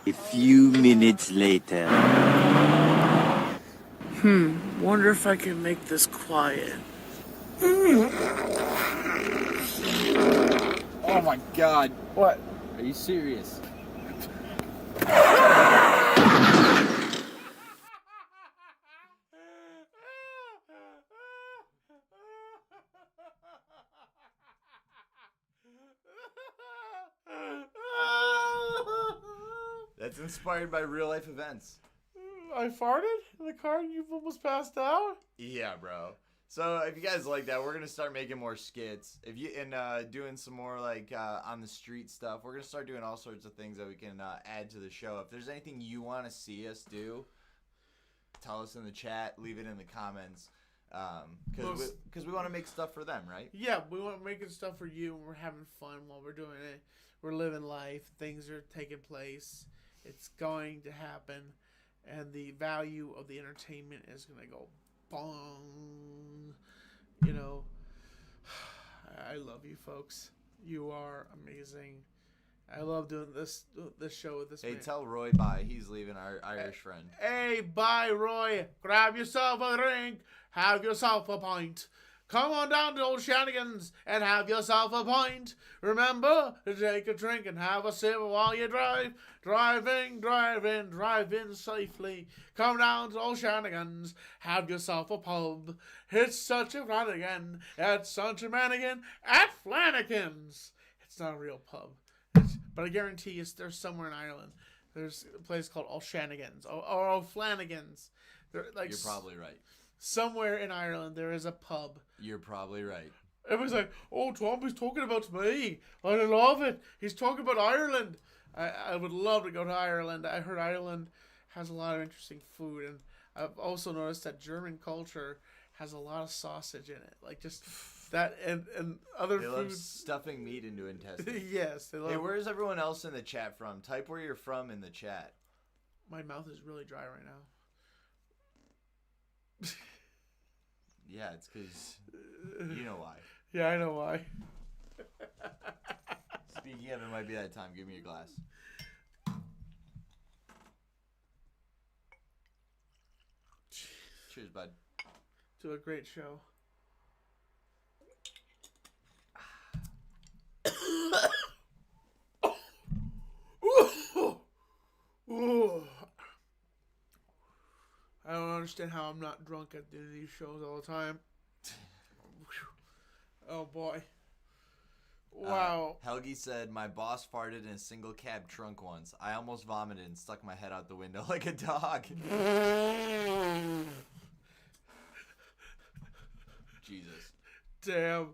A few minutes later. Wonder if I can make this quiet. Oh my god. What? Are you serious? That's inspired by real life events. I farted in the car and you've almost passed out? Yeah, bro. So if you guys like that, we're gonna start making more skits. If you doing some more like on the street stuff. We're gonna start doing all sorts of things that we can add to the show. If there's anything you want to see us do, tell us in the chat. Leave it in the comments. Because we want to make stuff for them, right? Yeah, we want to make stuff for you, and we're having fun while we're doing it. We're living life. Things are taking place. It's going to happen, and the value of the entertainment is going to go bong. You know, I love you folks. You are amazing. I love doing this show with this man. Hey, tell Roy bye. He's leaving, our Irish friend. Hey, bye, Roy. Grab yourself a drink. Have yourself a pint. Come on down to Old Shannigan's and have yourself a pint. Remember to take a drink and have a sip while you drive. Driving safely. Come down to Old Shannigan's. Have yourself a pub. It's such a Flanagan. It's such a Manigan at Flanagan's. It's not a real pub. But I guarantee you, there's somewhere in Ireland. There's a place called O'Shannigan's or O'Flanagan's. Like, you're probably right. Somewhere in Ireland, there is a pub. You're probably right. Everyone's like, "Oh, Trumpy's talking about me. I love it. He's talking about Ireland." I would love to go to Ireland. I heard Ireland has a lot of interesting food, and I've also noticed that German culture has a lot of sausage in it, like just that and other They love foods. stuffing meat into intestines. Yes, they love. Hey, where's everyone else in the chat from? Type where you're from in the chat. My mouth is really dry right now. Yeah, it's because you know why. Yeah, I know why. Speaking of, it might be that time. Give me your glass. Cheers, bud. To a great show. I don't understand how I'm not drunk at these shows all the time. Oh boy. Wow. Helgi said, my boss farted in a single cab trunk once. I almost vomited and stuck my head out the window like a dog. Jesus. Damn.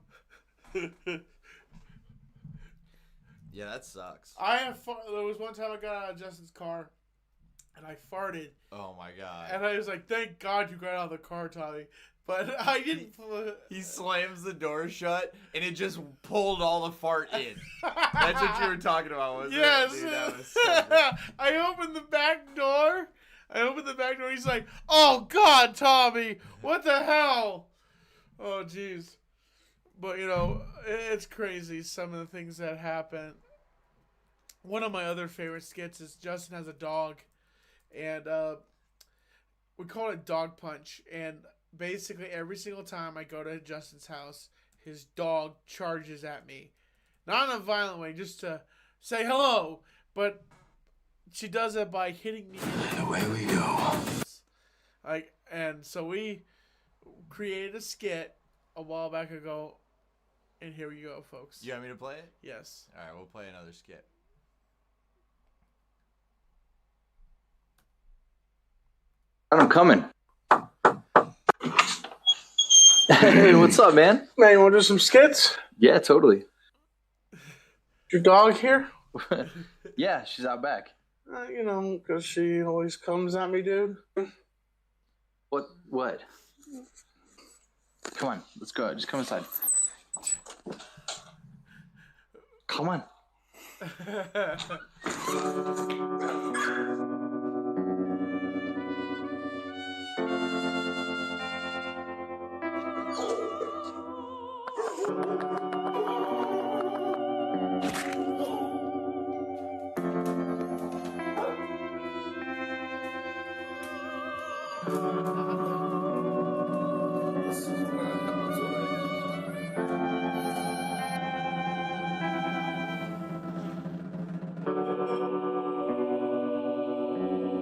Yeah, that sucks. There was one time I got out of Justin's car and I farted. Oh my god. And I was like, thank God you got out of the car, Tommy. But I didn't. He slams the door shut and it just pulled all the fart in. That's what you were talking about, wasn't Yes. it? Dude, that was so good. I opened the back door. He's like, oh God, Tommy, what the hell? Oh, jeez. But, you know, it's crazy, some of the things that happen. One of my other favorite skits is Justin has a dog. And we call it Dog Punch. And basically every single time I go to Justin's house, his dog charges at me. Not in a violent way, just to say hello. But she does it by hitting me. Away we go. And so we created a skit a while back ago. And here we go, folks. You want me to play it? Yes. All right, we'll play another skit. I'm coming. Hey, what's up, man? Man, you want to do some skits? Yeah, totally. Your dog here? Yeah, she's out back. You know, because she always comes at me, dude. What? Come on, let's go. Just come inside. Come on.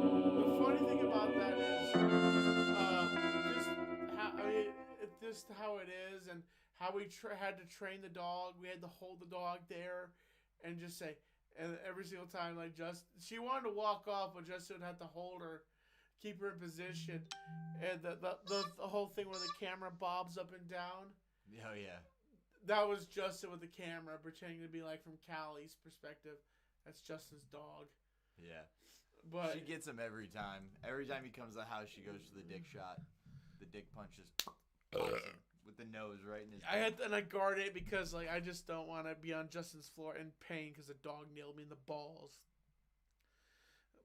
The funny thing about that is, just how it is, and how we had to train the dog. We had to hold the dog there, and just say, And every single time, like, she wanted to walk off, but Justin would have to hold her, keep her in position. And the whole thing where the camera bobs up and down. Oh, yeah. That was Justin with the camera, pretending to be, like, from Callie's perspective. That's Justin's dog. Yeah. But She gets him every time. Every time he comes to the house, she goes for the dick shot. The dick punches. With the nose right in his I guard it because, like, I just don't want to be on Justin's floor in pain because the dog nailed me in the balls.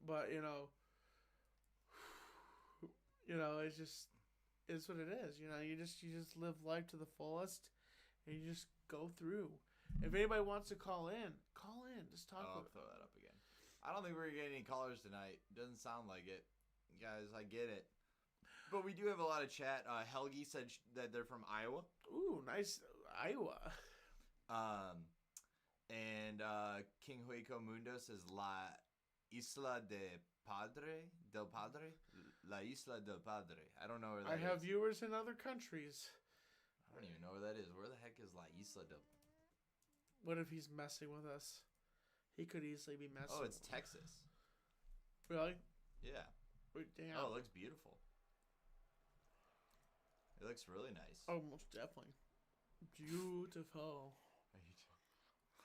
But, you know, it's just, it's what it is. You know, you just live life to the fullest, and you just go through. If anybody wants to call in. Just talk. I'll throw that up again. I don't think we're getting any callers tonight. Doesn't sound like it. Guys, I get it. But we do have a lot of chat. Helgi said that they're from Iowa. Ooh, nice. Iowa. And King Hueco Mundo says La Isla del Padre? La Isla del Padre. I don't know where that is. I have viewers in other countries. I don't even know where that is. Where the heck is La Isla del... What if he's messing with us? He could easily be messing. Oh, it's Texas. Really? Yeah. Wait, damn. Oh, it looks beautiful. It looks really nice. Oh, most definitely. Beautiful.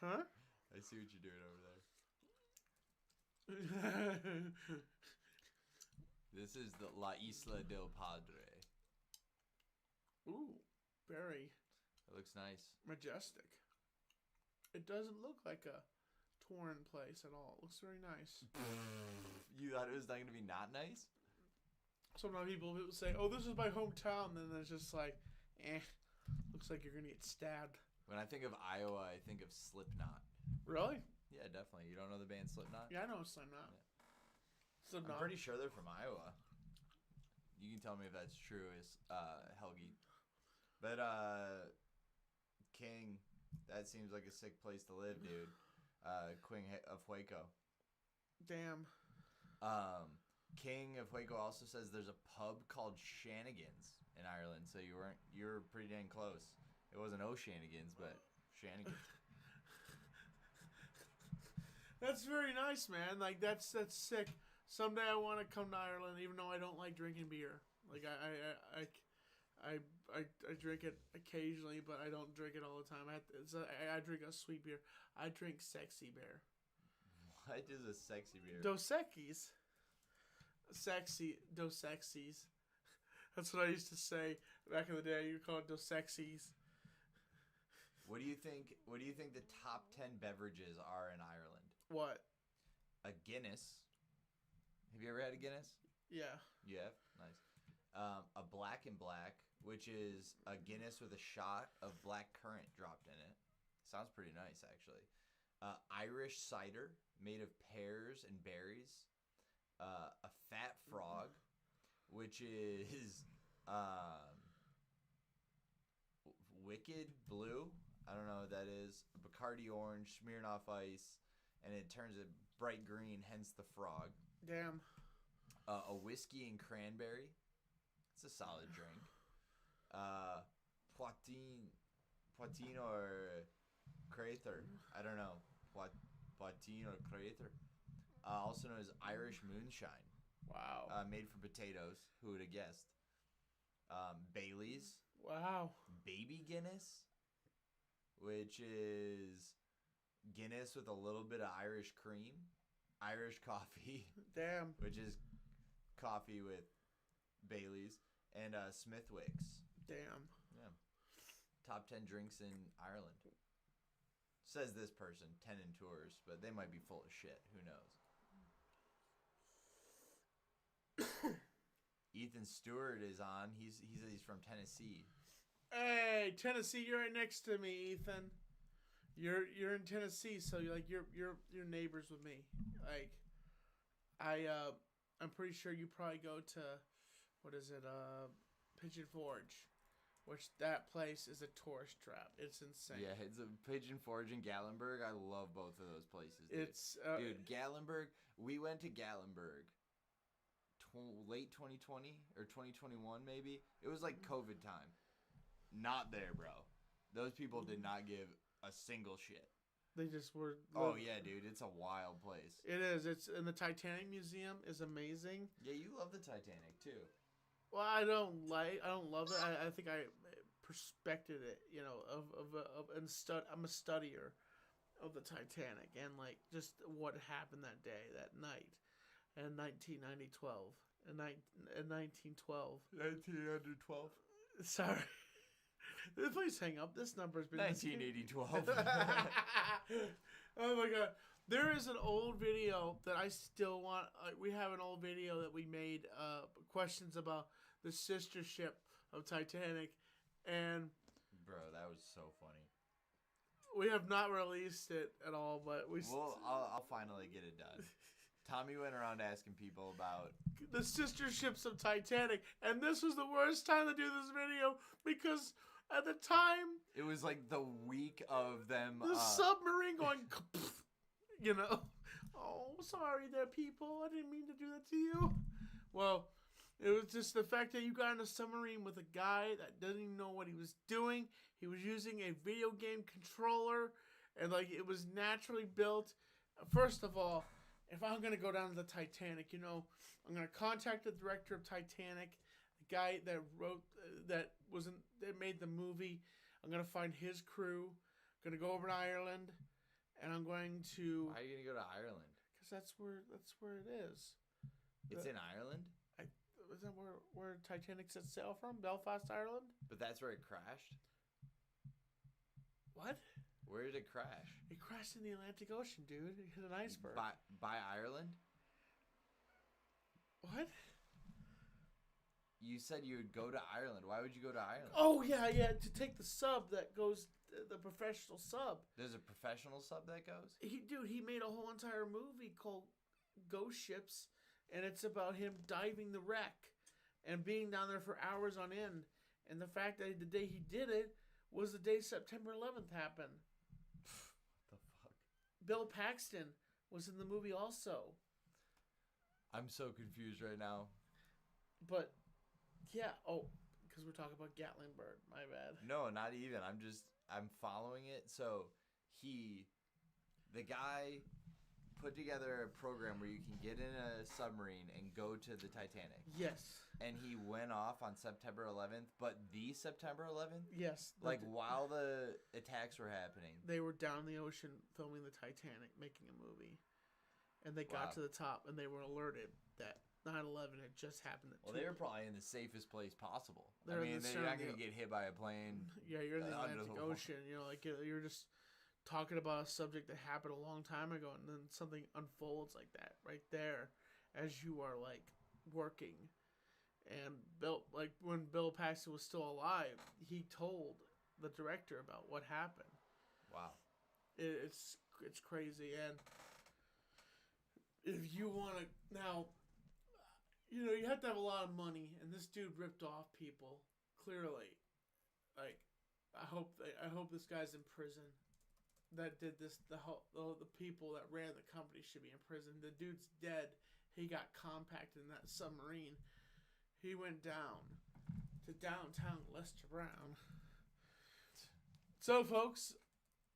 I Huh? see what you're doing over there. This is the La Isla del Padre. Ooh, very It looks nice. majestic. It doesn't look like a torn place at all. It looks very nice. You thought it was not going to be not nice? Sometimes people say, oh, this is my hometown. Then it's just like, looks like you're going to get stabbed. When I think of Iowa, I think of Slipknot. Really? Yeah, definitely. You don't know the band Slipknot? Yeah, I know it's not. I'm pretty sure they're from Iowa. You can tell me if that's true, is Helgi. But King, that seems like a sick place to live, dude. Queen of Hueco. Damn. King of Hueco also says there's a pub called Shanigans in Ireland, so you were pretty dang close. It wasn't O'Shanigans, but Shanigans. That's very nice, man. Like that's sick. Someday I want to come to Ireland, even though I don't like drinking beer. Like I drink it occasionally, but I don't drink it all the time. I drink a sweet beer. I drink sexy beer. What is a sexy beer? Dos Equis. Dos Equis. That's what I used to say back in the day. You call it Dos Equis. What do you think the top 10 beverages are in Ireland? What? A Guinness. Have you ever had a Guinness? Yeah. You have? Nice. A Black and Black, which is a Guinness with a shot of black currant dropped in it. Sounds pretty nice, actually. Irish cider made of pears and berries. A Fat Frog, which is Wicked Blue. I don't know what that is. A Bacardi Orange, Smirnoff Ice, and it turns it bright green, hence the frog. Damn. A whiskey and cranberry. It's a solid drink. Poitin or Crater. I don't know. Poitin or Crater. Also known as Irish Moonshine. Wow. Made from potatoes. Who would have guessed? Bailey's. Wow. Baby Guinness, which is Guinness with a little bit of Irish cream. Irish coffee. Damn. Which is coffee with Bailey's. And Smithwick's. Damn. Yeah. Top 10 drinks in Ireland. Says this person, 10 in tours, but they might be full of shit. Who knows? Ethan Stewart is on. He's from Tennessee. Hey, Tennessee, you're right next to me, Ethan. You're in Tennessee, so you're neighbors with me. Like, I'm pretty sure you probably go to, what is it, Pigeon Forge, which that place is a tourist trap. It's insane. Yeah, it's a Pigeon Forge in Gatlinburg. I love both of those places. Dude. It's dude, Gatlinburg. We went to Gatlinburg. Late 2020 or 2021 maybe. It was like COVID time. Not there, bro. Those people did not give a single shit. They just were. Oh yeah, dude, it's a wild place. It is. It's and the Titanic Museum is amazing. Yeah, you love the Titanic too. Well, I don't love it. I think I perspected it. You know, I'm a studier of the Titanic and like just what happened that day, that night, in 1912. In 1912. 1912. Sorry. Please hang up. This number's been 1980-12. Oh my god. There is an old video that I still want. We have an old video that we made. Questions about the sister ship of Titanic, and Bro, that was so funny. we have not released it at all. But Well, I'll finally get it done. Tommy went around asking people about the sister ships of Titanic, and this was the worst time to do this video because at the time it was like the week of them. the submarine going, you know, oh sorry there people, I didn't mean to do that to you. Well, it was just the fact that you got in a submarine with a guy that doesn't even know what he was doing. He was using a video game controller, and like it was naturally built. First of all, if I'm gonna go down to the Titanic, you know, I'm gonna contact the director of Titanic, the guy that wrote that made the movie. I'm gonna find his crew. I'm gonna go over to Ireland, and I'm going to. Why are you gonna go to Ireland? Because that's where it is. It's in Ireland, Is that where Titanic set sail from? Belfast, Ireland. but that's where it crashed. What? Where did it crash? It crashed in the Atlantic Ocean, dude. It hit an iceberg. By Ireland? What? You said you would go to Ireland. Why would you go to Ireland? Oh yeah, to take the sub that goes, the professional sub. There's a professional sub that goes? He made a whole entire movie called Ghost Ships, and it's about him diving the wreck and being down there for hours on end. And the fact that the day he did it was the day September 11th happened. What the fuck? Bill Paxton was in the movie also. I'm so confused right now. But, yeah. Oh, because we're talking about Gatlinburg. My bad. No, not even. I'm following it. So the guy put together a program where you can get in a submarine and go to the Titanic. Yes. And he went off on September 11th, but the September 11th? Yes. Like while the attacks were happening. They were down in the ocean filming the Titanic, making a movie. And they got to the top and they were alerted that 9/11 had just happened. Well, they were probably in the safest place possible. They're I in mean, the you're not center- going to get hit by a plane. Yeah, you're in the under Atlantic the Ocean. You know, like you're just talking about a subject that happened a long time ago, and then something unfolds like that right there, as you are like working. And when Bill Paxton was still alive, he told the director about what happened. Wow. It's crazy, and if you want to now, you know, you have to have a lot of money, and this dude ripped off people clearly. Like, I hope this guy's in prison. That did this. The people that ran the company should be in prison. The dude's dead. He got compacted in that submarine. He went down to downtown Lester Brown. So, folks,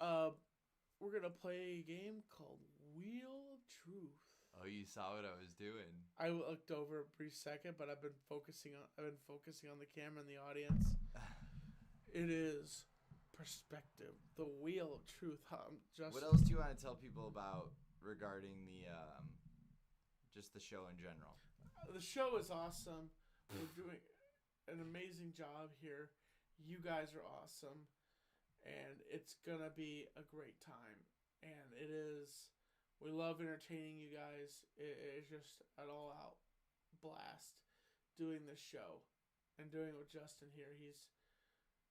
we're gonna play a game called Wheel of Truth. Oh, you saw what I was doing. I looked over a brief second, but I've been focusing on the camera and the audience. It is perspective, the Wheel of Truth. What else do you want to tell people about regarding the just the show in general? The show is awesome. We're doing an amazing job here. You guys are awesome, and it's gonna be a great time. And it is. We love entertaining you guys. It is just an all-out blast doing this show and doing it with Justin here. He's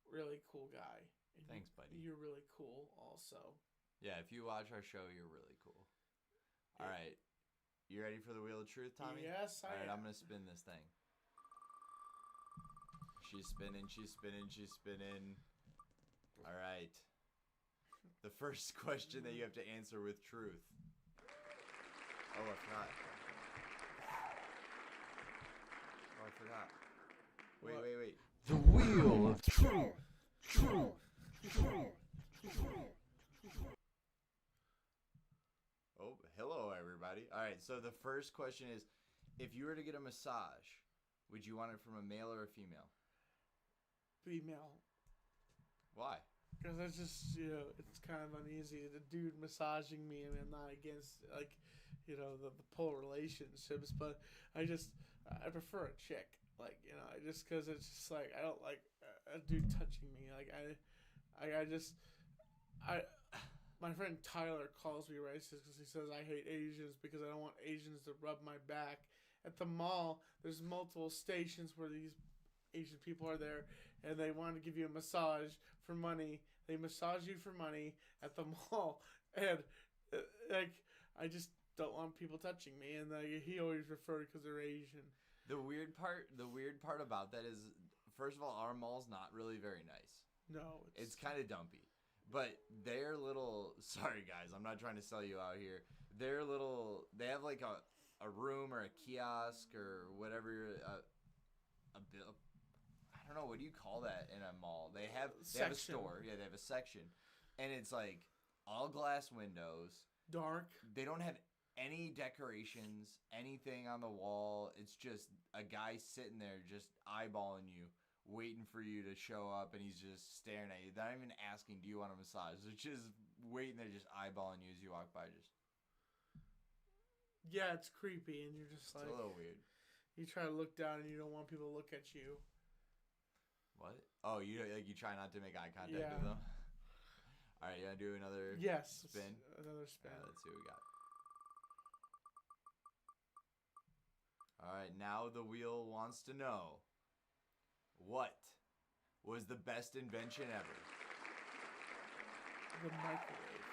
a really cool guy. And Thanks, buddy. You're really cool also. Yeah, if you watch our show, you're really cool. All right. You ready for the Wheel of Truth, Tommy? Yes, I am. I'm going to spin this thing. She's spinning, she's spinning, she's spinning. All right. The first question that you have to answer with truth. Oh, I forgot. Oh, I forgot. Wait. The Wheel of Truth. right. So the first question is, if you were to get a massage, would you want it from a male or a female? Female. Why? Because it's just, it's kind of uneasy. The dude massaging me, I mean, I'm not against, the poor relationships, but I prefer a chick. Like, just because it's just like, I don't like a dude touching me. Like, my friend Tyler calls me racist because he says I hate Asians because I don't want Asians to rub my back. At the mall, there's multiple stations where these Asian people are there, and they want to give you a massage for money. They massage you for money at the mall, and I just don't want people touching me. And he always referred because they're Asian. The weird part about that is, first of all, our mall's not really very nice. No, it's kind of dumpy. But their little, sorry guys, I'm not trying to sell you out here. Their little, they have like a room or a kiosk or whatever, I don't know, what do you call that in a mall? They have a store. Yeah, they have a section. And it's like all glass windows. Dark. They don't have any decorations, anything on the wall. It's just a guy sitting there just eyeballing you, waiting for you to show up, and he's just staring at you. They're not even asking, do you want a massage? They're just waiting there, just eyeballing you as you walk by. Yeah, it's creepy, and you're just it's a little weird. You try to look down, and you don't want people to look at you. What? Oh, you try not to make eye contact with them? All right, you want to do another spin? Another spin. All right, let's see what we got. All right, now the wheel wants to know, what was the best invention ever? The microwave.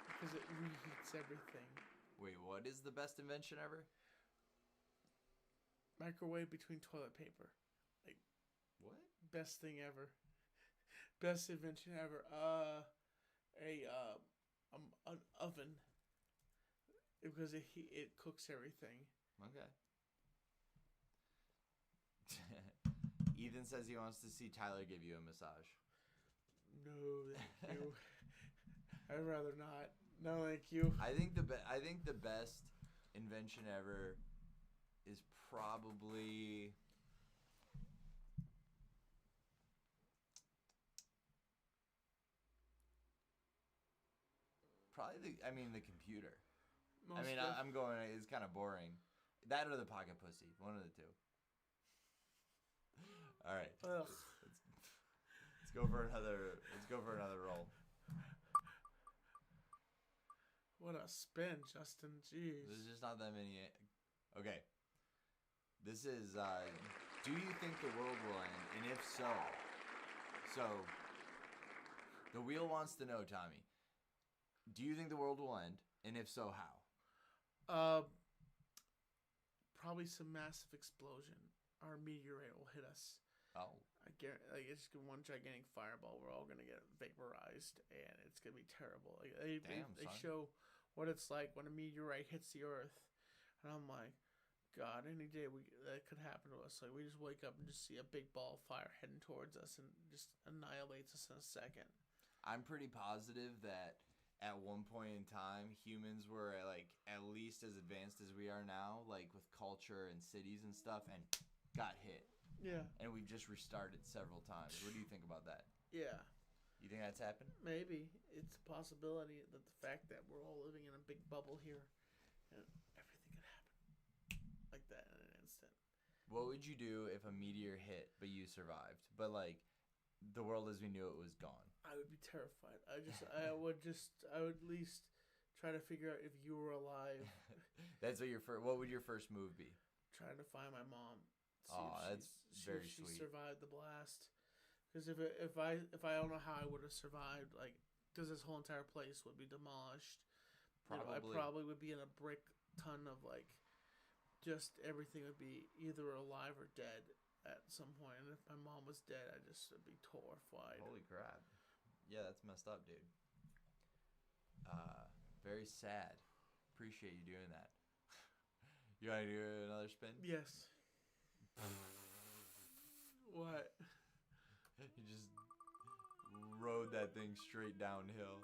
Because it reheats everything. Wait, what is the best invention ever? Microwave between toilet paper. Like, what? Best thing ever. Best invention ever. An oven. Because it cooks everything. Okay. Ethan says he wants to see Tyler give you a massage. No, thank you. I'd rather not. No, thank you. I think the best invention ever is probably the computer. I'm going. It's kind of boring. That or the pocket pussy. One of the two. All right. Let's go for another. Let's go for another roll. What a spin, Justin. Jeez. There's just not that many. Okay. This is. Do you think the world will end? And if so, the wheel wants to know, Tommy. Do you think the world will end? And if so, how? Probably some massive explosion. Our meteorite will hit us. Oh. I guarantee, it's one gigantic fireball. We're all gonna get vaporized, and it's gonna be terrible. They show what it's like when a meteorite hits the Earth, and I'm like, God, any day that could happen to us. Like, we just wake up and just see a big ball of fire heading towards us and just annihilates us in a second. I'm pretty positive that at one point in time, humans were at least as advanced as we are now, like with culture and cities and stuff, and got hit. Yeah. And we've just restarted several times. What do you think about that? Yeah. You think that's happened? Maybe. It's a possibility that the fact that we're all living in a big bubble here, and everything could happen like that in an instant. What would you do if a meteor hit, but you survived? But, the world as we knew it was gone. I would be terrified. I would at least try to figure out if you were alive. That's what would your first move be? Trying to find my mom. That's very sweet. She survived the blast. Because if I don't know how I would have survived, because this whole entire place would be demolished. Probably. I probably would be in a brick ton of just everything would be either alive or dead at some point. And if my mom was dead, I just would be horrified. Holy crap. Yeah, that's messed up, dude. Very sad. Appreciate you doing that. You want to do another spin? Yes. What? You just rode that thing straight downhill.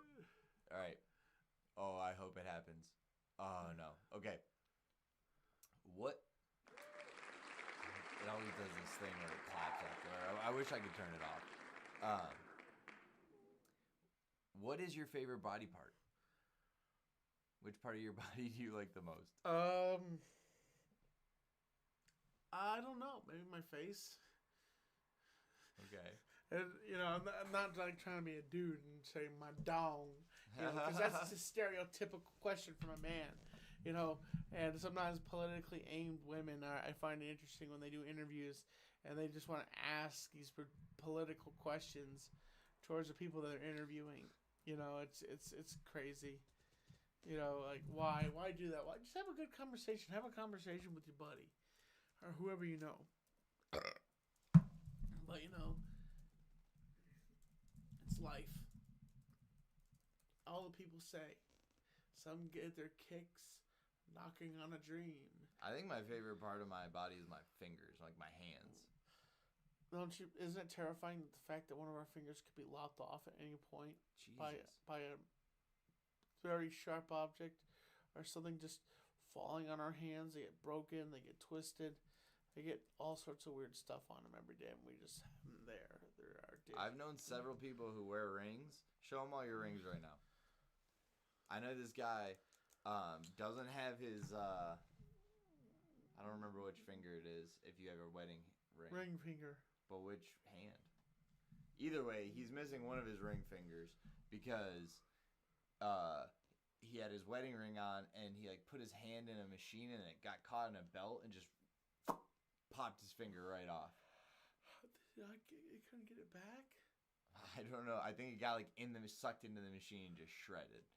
All right. Oh, I hope it happens. Oh no. Okay. What? It always does this thing where it claps after. I wish I could turn it off. What is your favorite body part? Which part of your body do you like the most? I don't know. Maybe my face. Okay. And, I'm not like trying to be a dude and say my dong, because that's a stereotypical question from a man, and sometimes politically aimed women I find it interesting when they do interviews and they just want to ask these political questions towards the people that they're interviewing. It's crazy. Like why do that? Why just have a good conversation? Have a conversation with your buddy or whoever you know. But it's life. All the people say. Some get their kicks knocking on a dream. I think my favorite part of my body is my fingers, like my hands. Isn't it terrifying the fact that one of our fingers could be lopped off at any point by a very sharp object or something just falling on our hands? They get broken, they get twisted. They get all sorts of weird stuff on them every day, and we just have them there. They're our dick. I've known several people who wear rings. Show them all your rings right now. I know this guy doesn't have his, I don't remember which finger it is if you have a wedding ring. Ring finger. But which hand? Either way, he's missing one of his ring fingers because he had his wedding ring on, and he put his hand in a machine, and it got caught in a belt and just popped his finger right off. You couldn't get it back? I don't know. I think it got sucked into the machine and just shredded.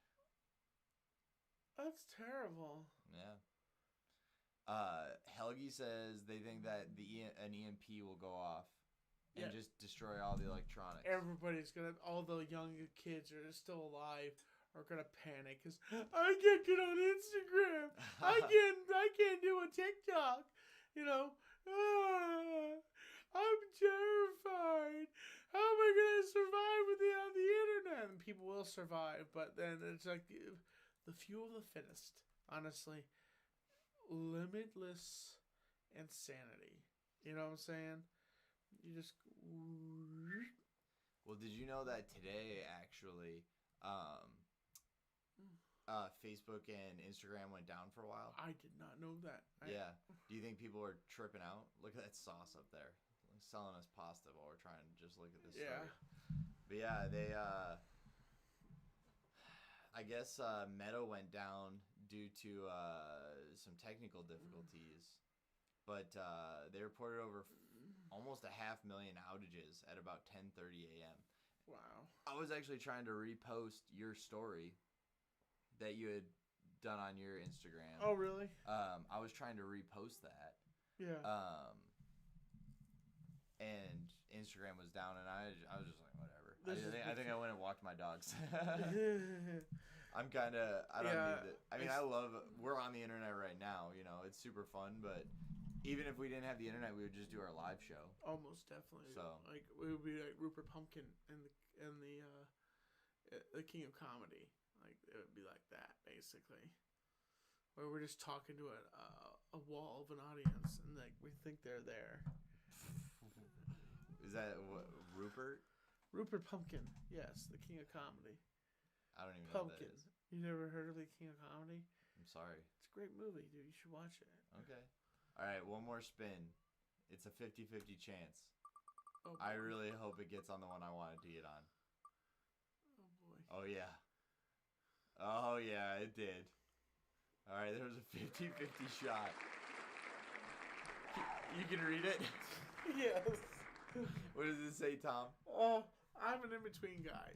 That's terrible. Yeah. Helgi says they think that an EMP will go off and just destroy all the electronics. All the young kids are still alive are gonna panic because I can't get on Instagram. I can't do a TikTok. I'm terrified. How am I going to survive on the internet? And people will survive, but then it's like the few of the fittest, honestly. Limitless insanity. You know what I'm saying? You just... Well, did you know that today, actually, Facebook and Instagram went down for a while? I did not know that. Yeah. Do you think people are tripping out? Look at that sauce up there. Selling us pasta while we're trying to just look at this story. But yeah, they I guess Meta went down due to some technical difficulties. But they reported over almost 500,000 outages at about 10:30 a.m. Wow. I was actually trying to repost your story that you had done on your Instagram. Oh, really? I was trying to repost that. Yeah. And Instagram was down, and I was just like, whatever. I think I went and walked my dogs. I'm kind of, I don't need it. I mean, we're on the internet right now, it's super fun, but even if we didn't have the internet, we would just do our live show. Almost definitely. So, we would be like Rupert Pumpkin and the King of Comedy. It would be like that, basically. Where we're just talking to a wall of an audience, and we think they're there. Is that what, Rupert? Rupert Pumpkin, yes, the King of Comedy. I don't even know Pumpkin. what that is. You never heard of the King of Comedy? I'm sorry. It's a great movie, dude. You should watch it. Okay. All right, one more spin. It's a 50-50 chance. Oh, boy. I really hope it gets on the one I wanted to get on. Oh, boy. Oh, yeah. Oh, yeah, it did. All right, there was a 50-50 shot. You can read it? Yes. What does it say, Tom? I'm an in-between guy.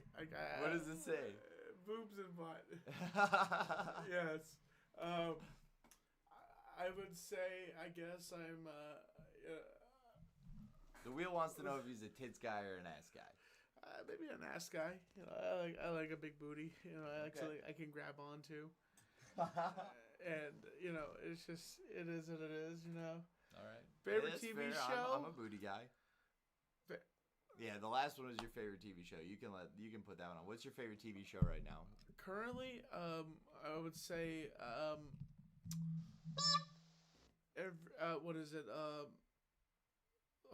What does it say? Boobs and butt. Yes. I would say, I guess I'm... The wheel wants to know if he's a tits guy or an ass guy. Maybe an ass guy. I like a big booty. I can grab onto. And it's just it is what it is. All right. Favorite TV show. I'm a booty guy. Yeah, the last one was your favorite TV show. You can put that one on. What's your favorite TV show right now? Currently, I would say, what is it?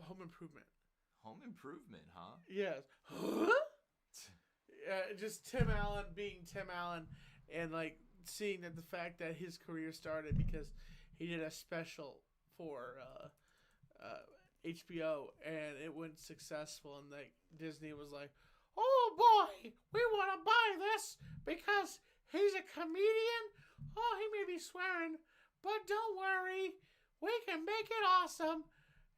Home Improvement. Home Improvement, huh? Yes. Yeah, just Tim Allen being Tim Allen, and like seeing that the fact that his career started because he did a special for HBO and it went successful, and like Disney was like, "Oh boy, we want to buy this because he's a comedian. Oh, he may be swearing, but don't worry, we can make it awesome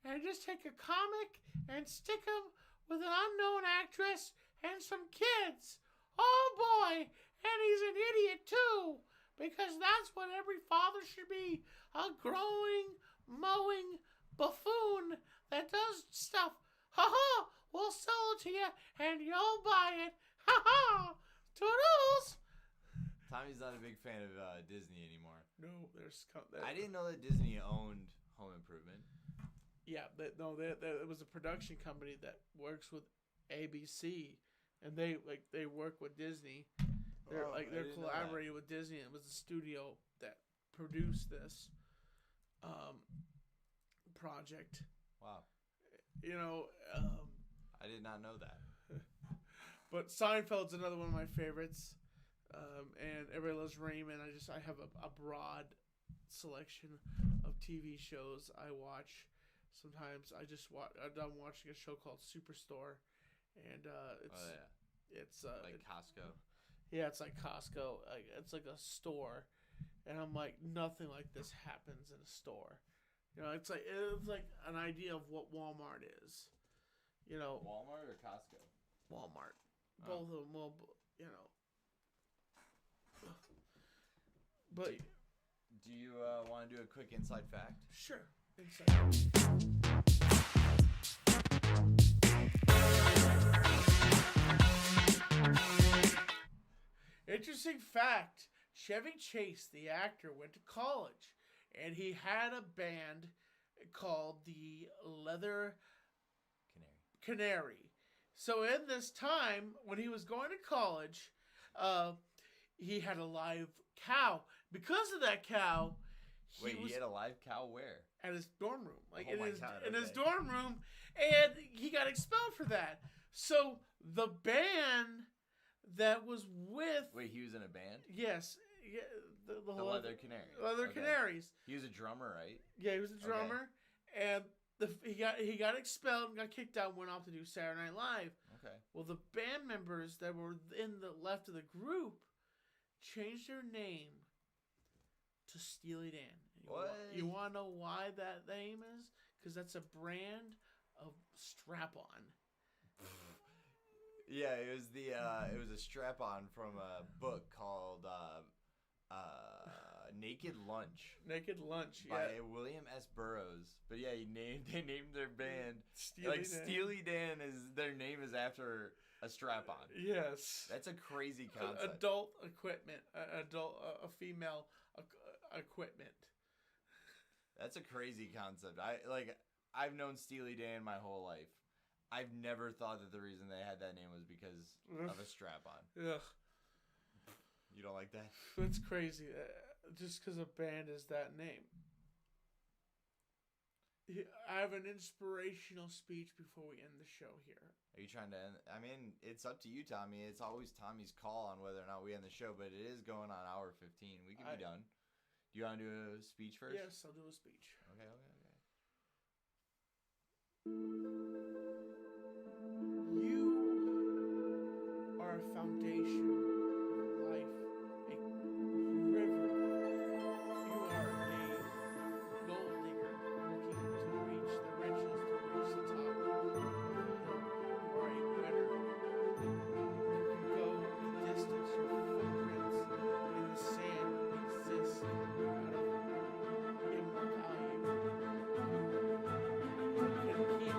and just take a comic and stick him with an unknown actress and some kids. Oh boy, and he's an idiot too, because that's what every father should be, a growing, mowing buffoon that does stuff. Ha ha, we'll sell it to you and you'll buy it. Ha ha, toodles." Tommy's not a big fan of Disney anymore. No, I didn't know that Disney owned Home Improvement. Yeah, it was a production company that works with ABC, and they work with Disney. They're collaborating with Disney. It was the studio that produced this project. Wow. I did not know that. But Seinfeld's another one of my favorites. And everybody loves Raymond. I have a broad selection of TV shows I watch. Sometimes I'm done watching a show called Superstore, and it's like Costco. Yeah, it's like Costco. It's like a store, and I'm like, nothing like this happens in a store. It's like an idea of what Walmart is. Walmart or Costco? Walmart. Both of them will. But do you want to do a quick inside fact? Sure. Interesting fact. Chevy Chase, the actor, went to college, and he had a band called the Leather Canary. So in this time, when he was going to college, he had a live cow. Because of that cow, he had a live cow where? At his dorm room. In his dorm room. And he got expelled for that. So the band that was with... Wait, he was in a band? Yes. Yeah, the Leather Canaries. Leather Canaries. He was a drummer, right? Yeah, he was a drummer. Okay. And he got expelled and got kicked out and went off to do Saturday Night Live. Okay. Well, the band members that were in the left of the group changed their name to Steely Dan. You want to know why that name is? Because that's a brand of strap-on. Yeah, it was a strap-on from a book called Naked Lunch. Naked Lunch, by William S. Burroughs. But yeah, they named their band Steely Dan. Steely Dan their name is after a strap-on. Yes, that's a crazy concept. Adult equipment, a female equipment. That's a crazy concept. I've known Steely Dan my whole life. I've never thought that the reason they had that name was because of a strap-on. Ugh. You don't like that? That's crazy. Just because a band is that name. I have an inspirational speech before we end the show here. Are you trying to end? I mean, it's up to you, Tommy. It's always Tommy's call on whether or not we end the show, but it is going on hour 15. We can be done. Do you want to do a speech first? Yes, I'll do a speech. Okay. You are a foundation of life, a river. You are a gold digger looking to reach the riches, to reach the top. You are a winner. You can go the distance. Your footprints in the sand exist out of immortality. You can keep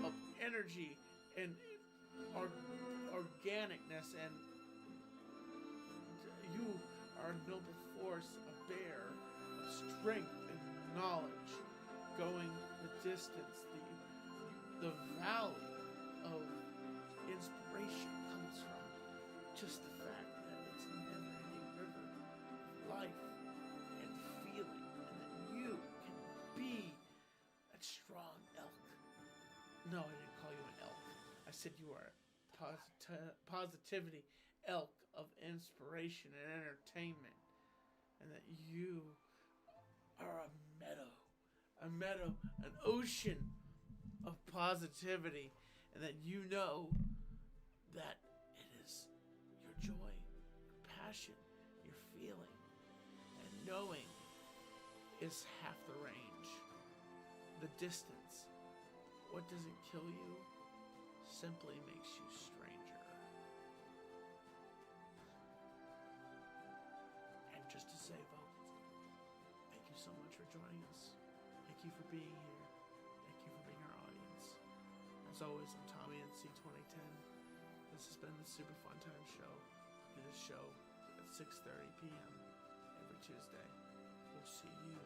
of energy and organicness, and you are a noble force, a bear of strength and knowledge. distance, the valley of inspiration comes from just the fact that it's a never-ending river of life and feeling, and that you can be a strong elk. No, I didn't call you an elk. I said you are a positivity elk of inspiration and entertainment, and that you are a meadow, an ocean of positivity, and that you know that it is your joy, your passion, your feeling, and knowing is half the range. The distance, what doesn't kill you, simply makes you stranger. And just to say, folks, thank you so much for joining us. Thank you for being here. Thank you for being our audience. As always, I'm Tommy NC2010. This has been the Super Fun Time Show. Do this show at 6:30 p.m. every Tuesday. We'll see you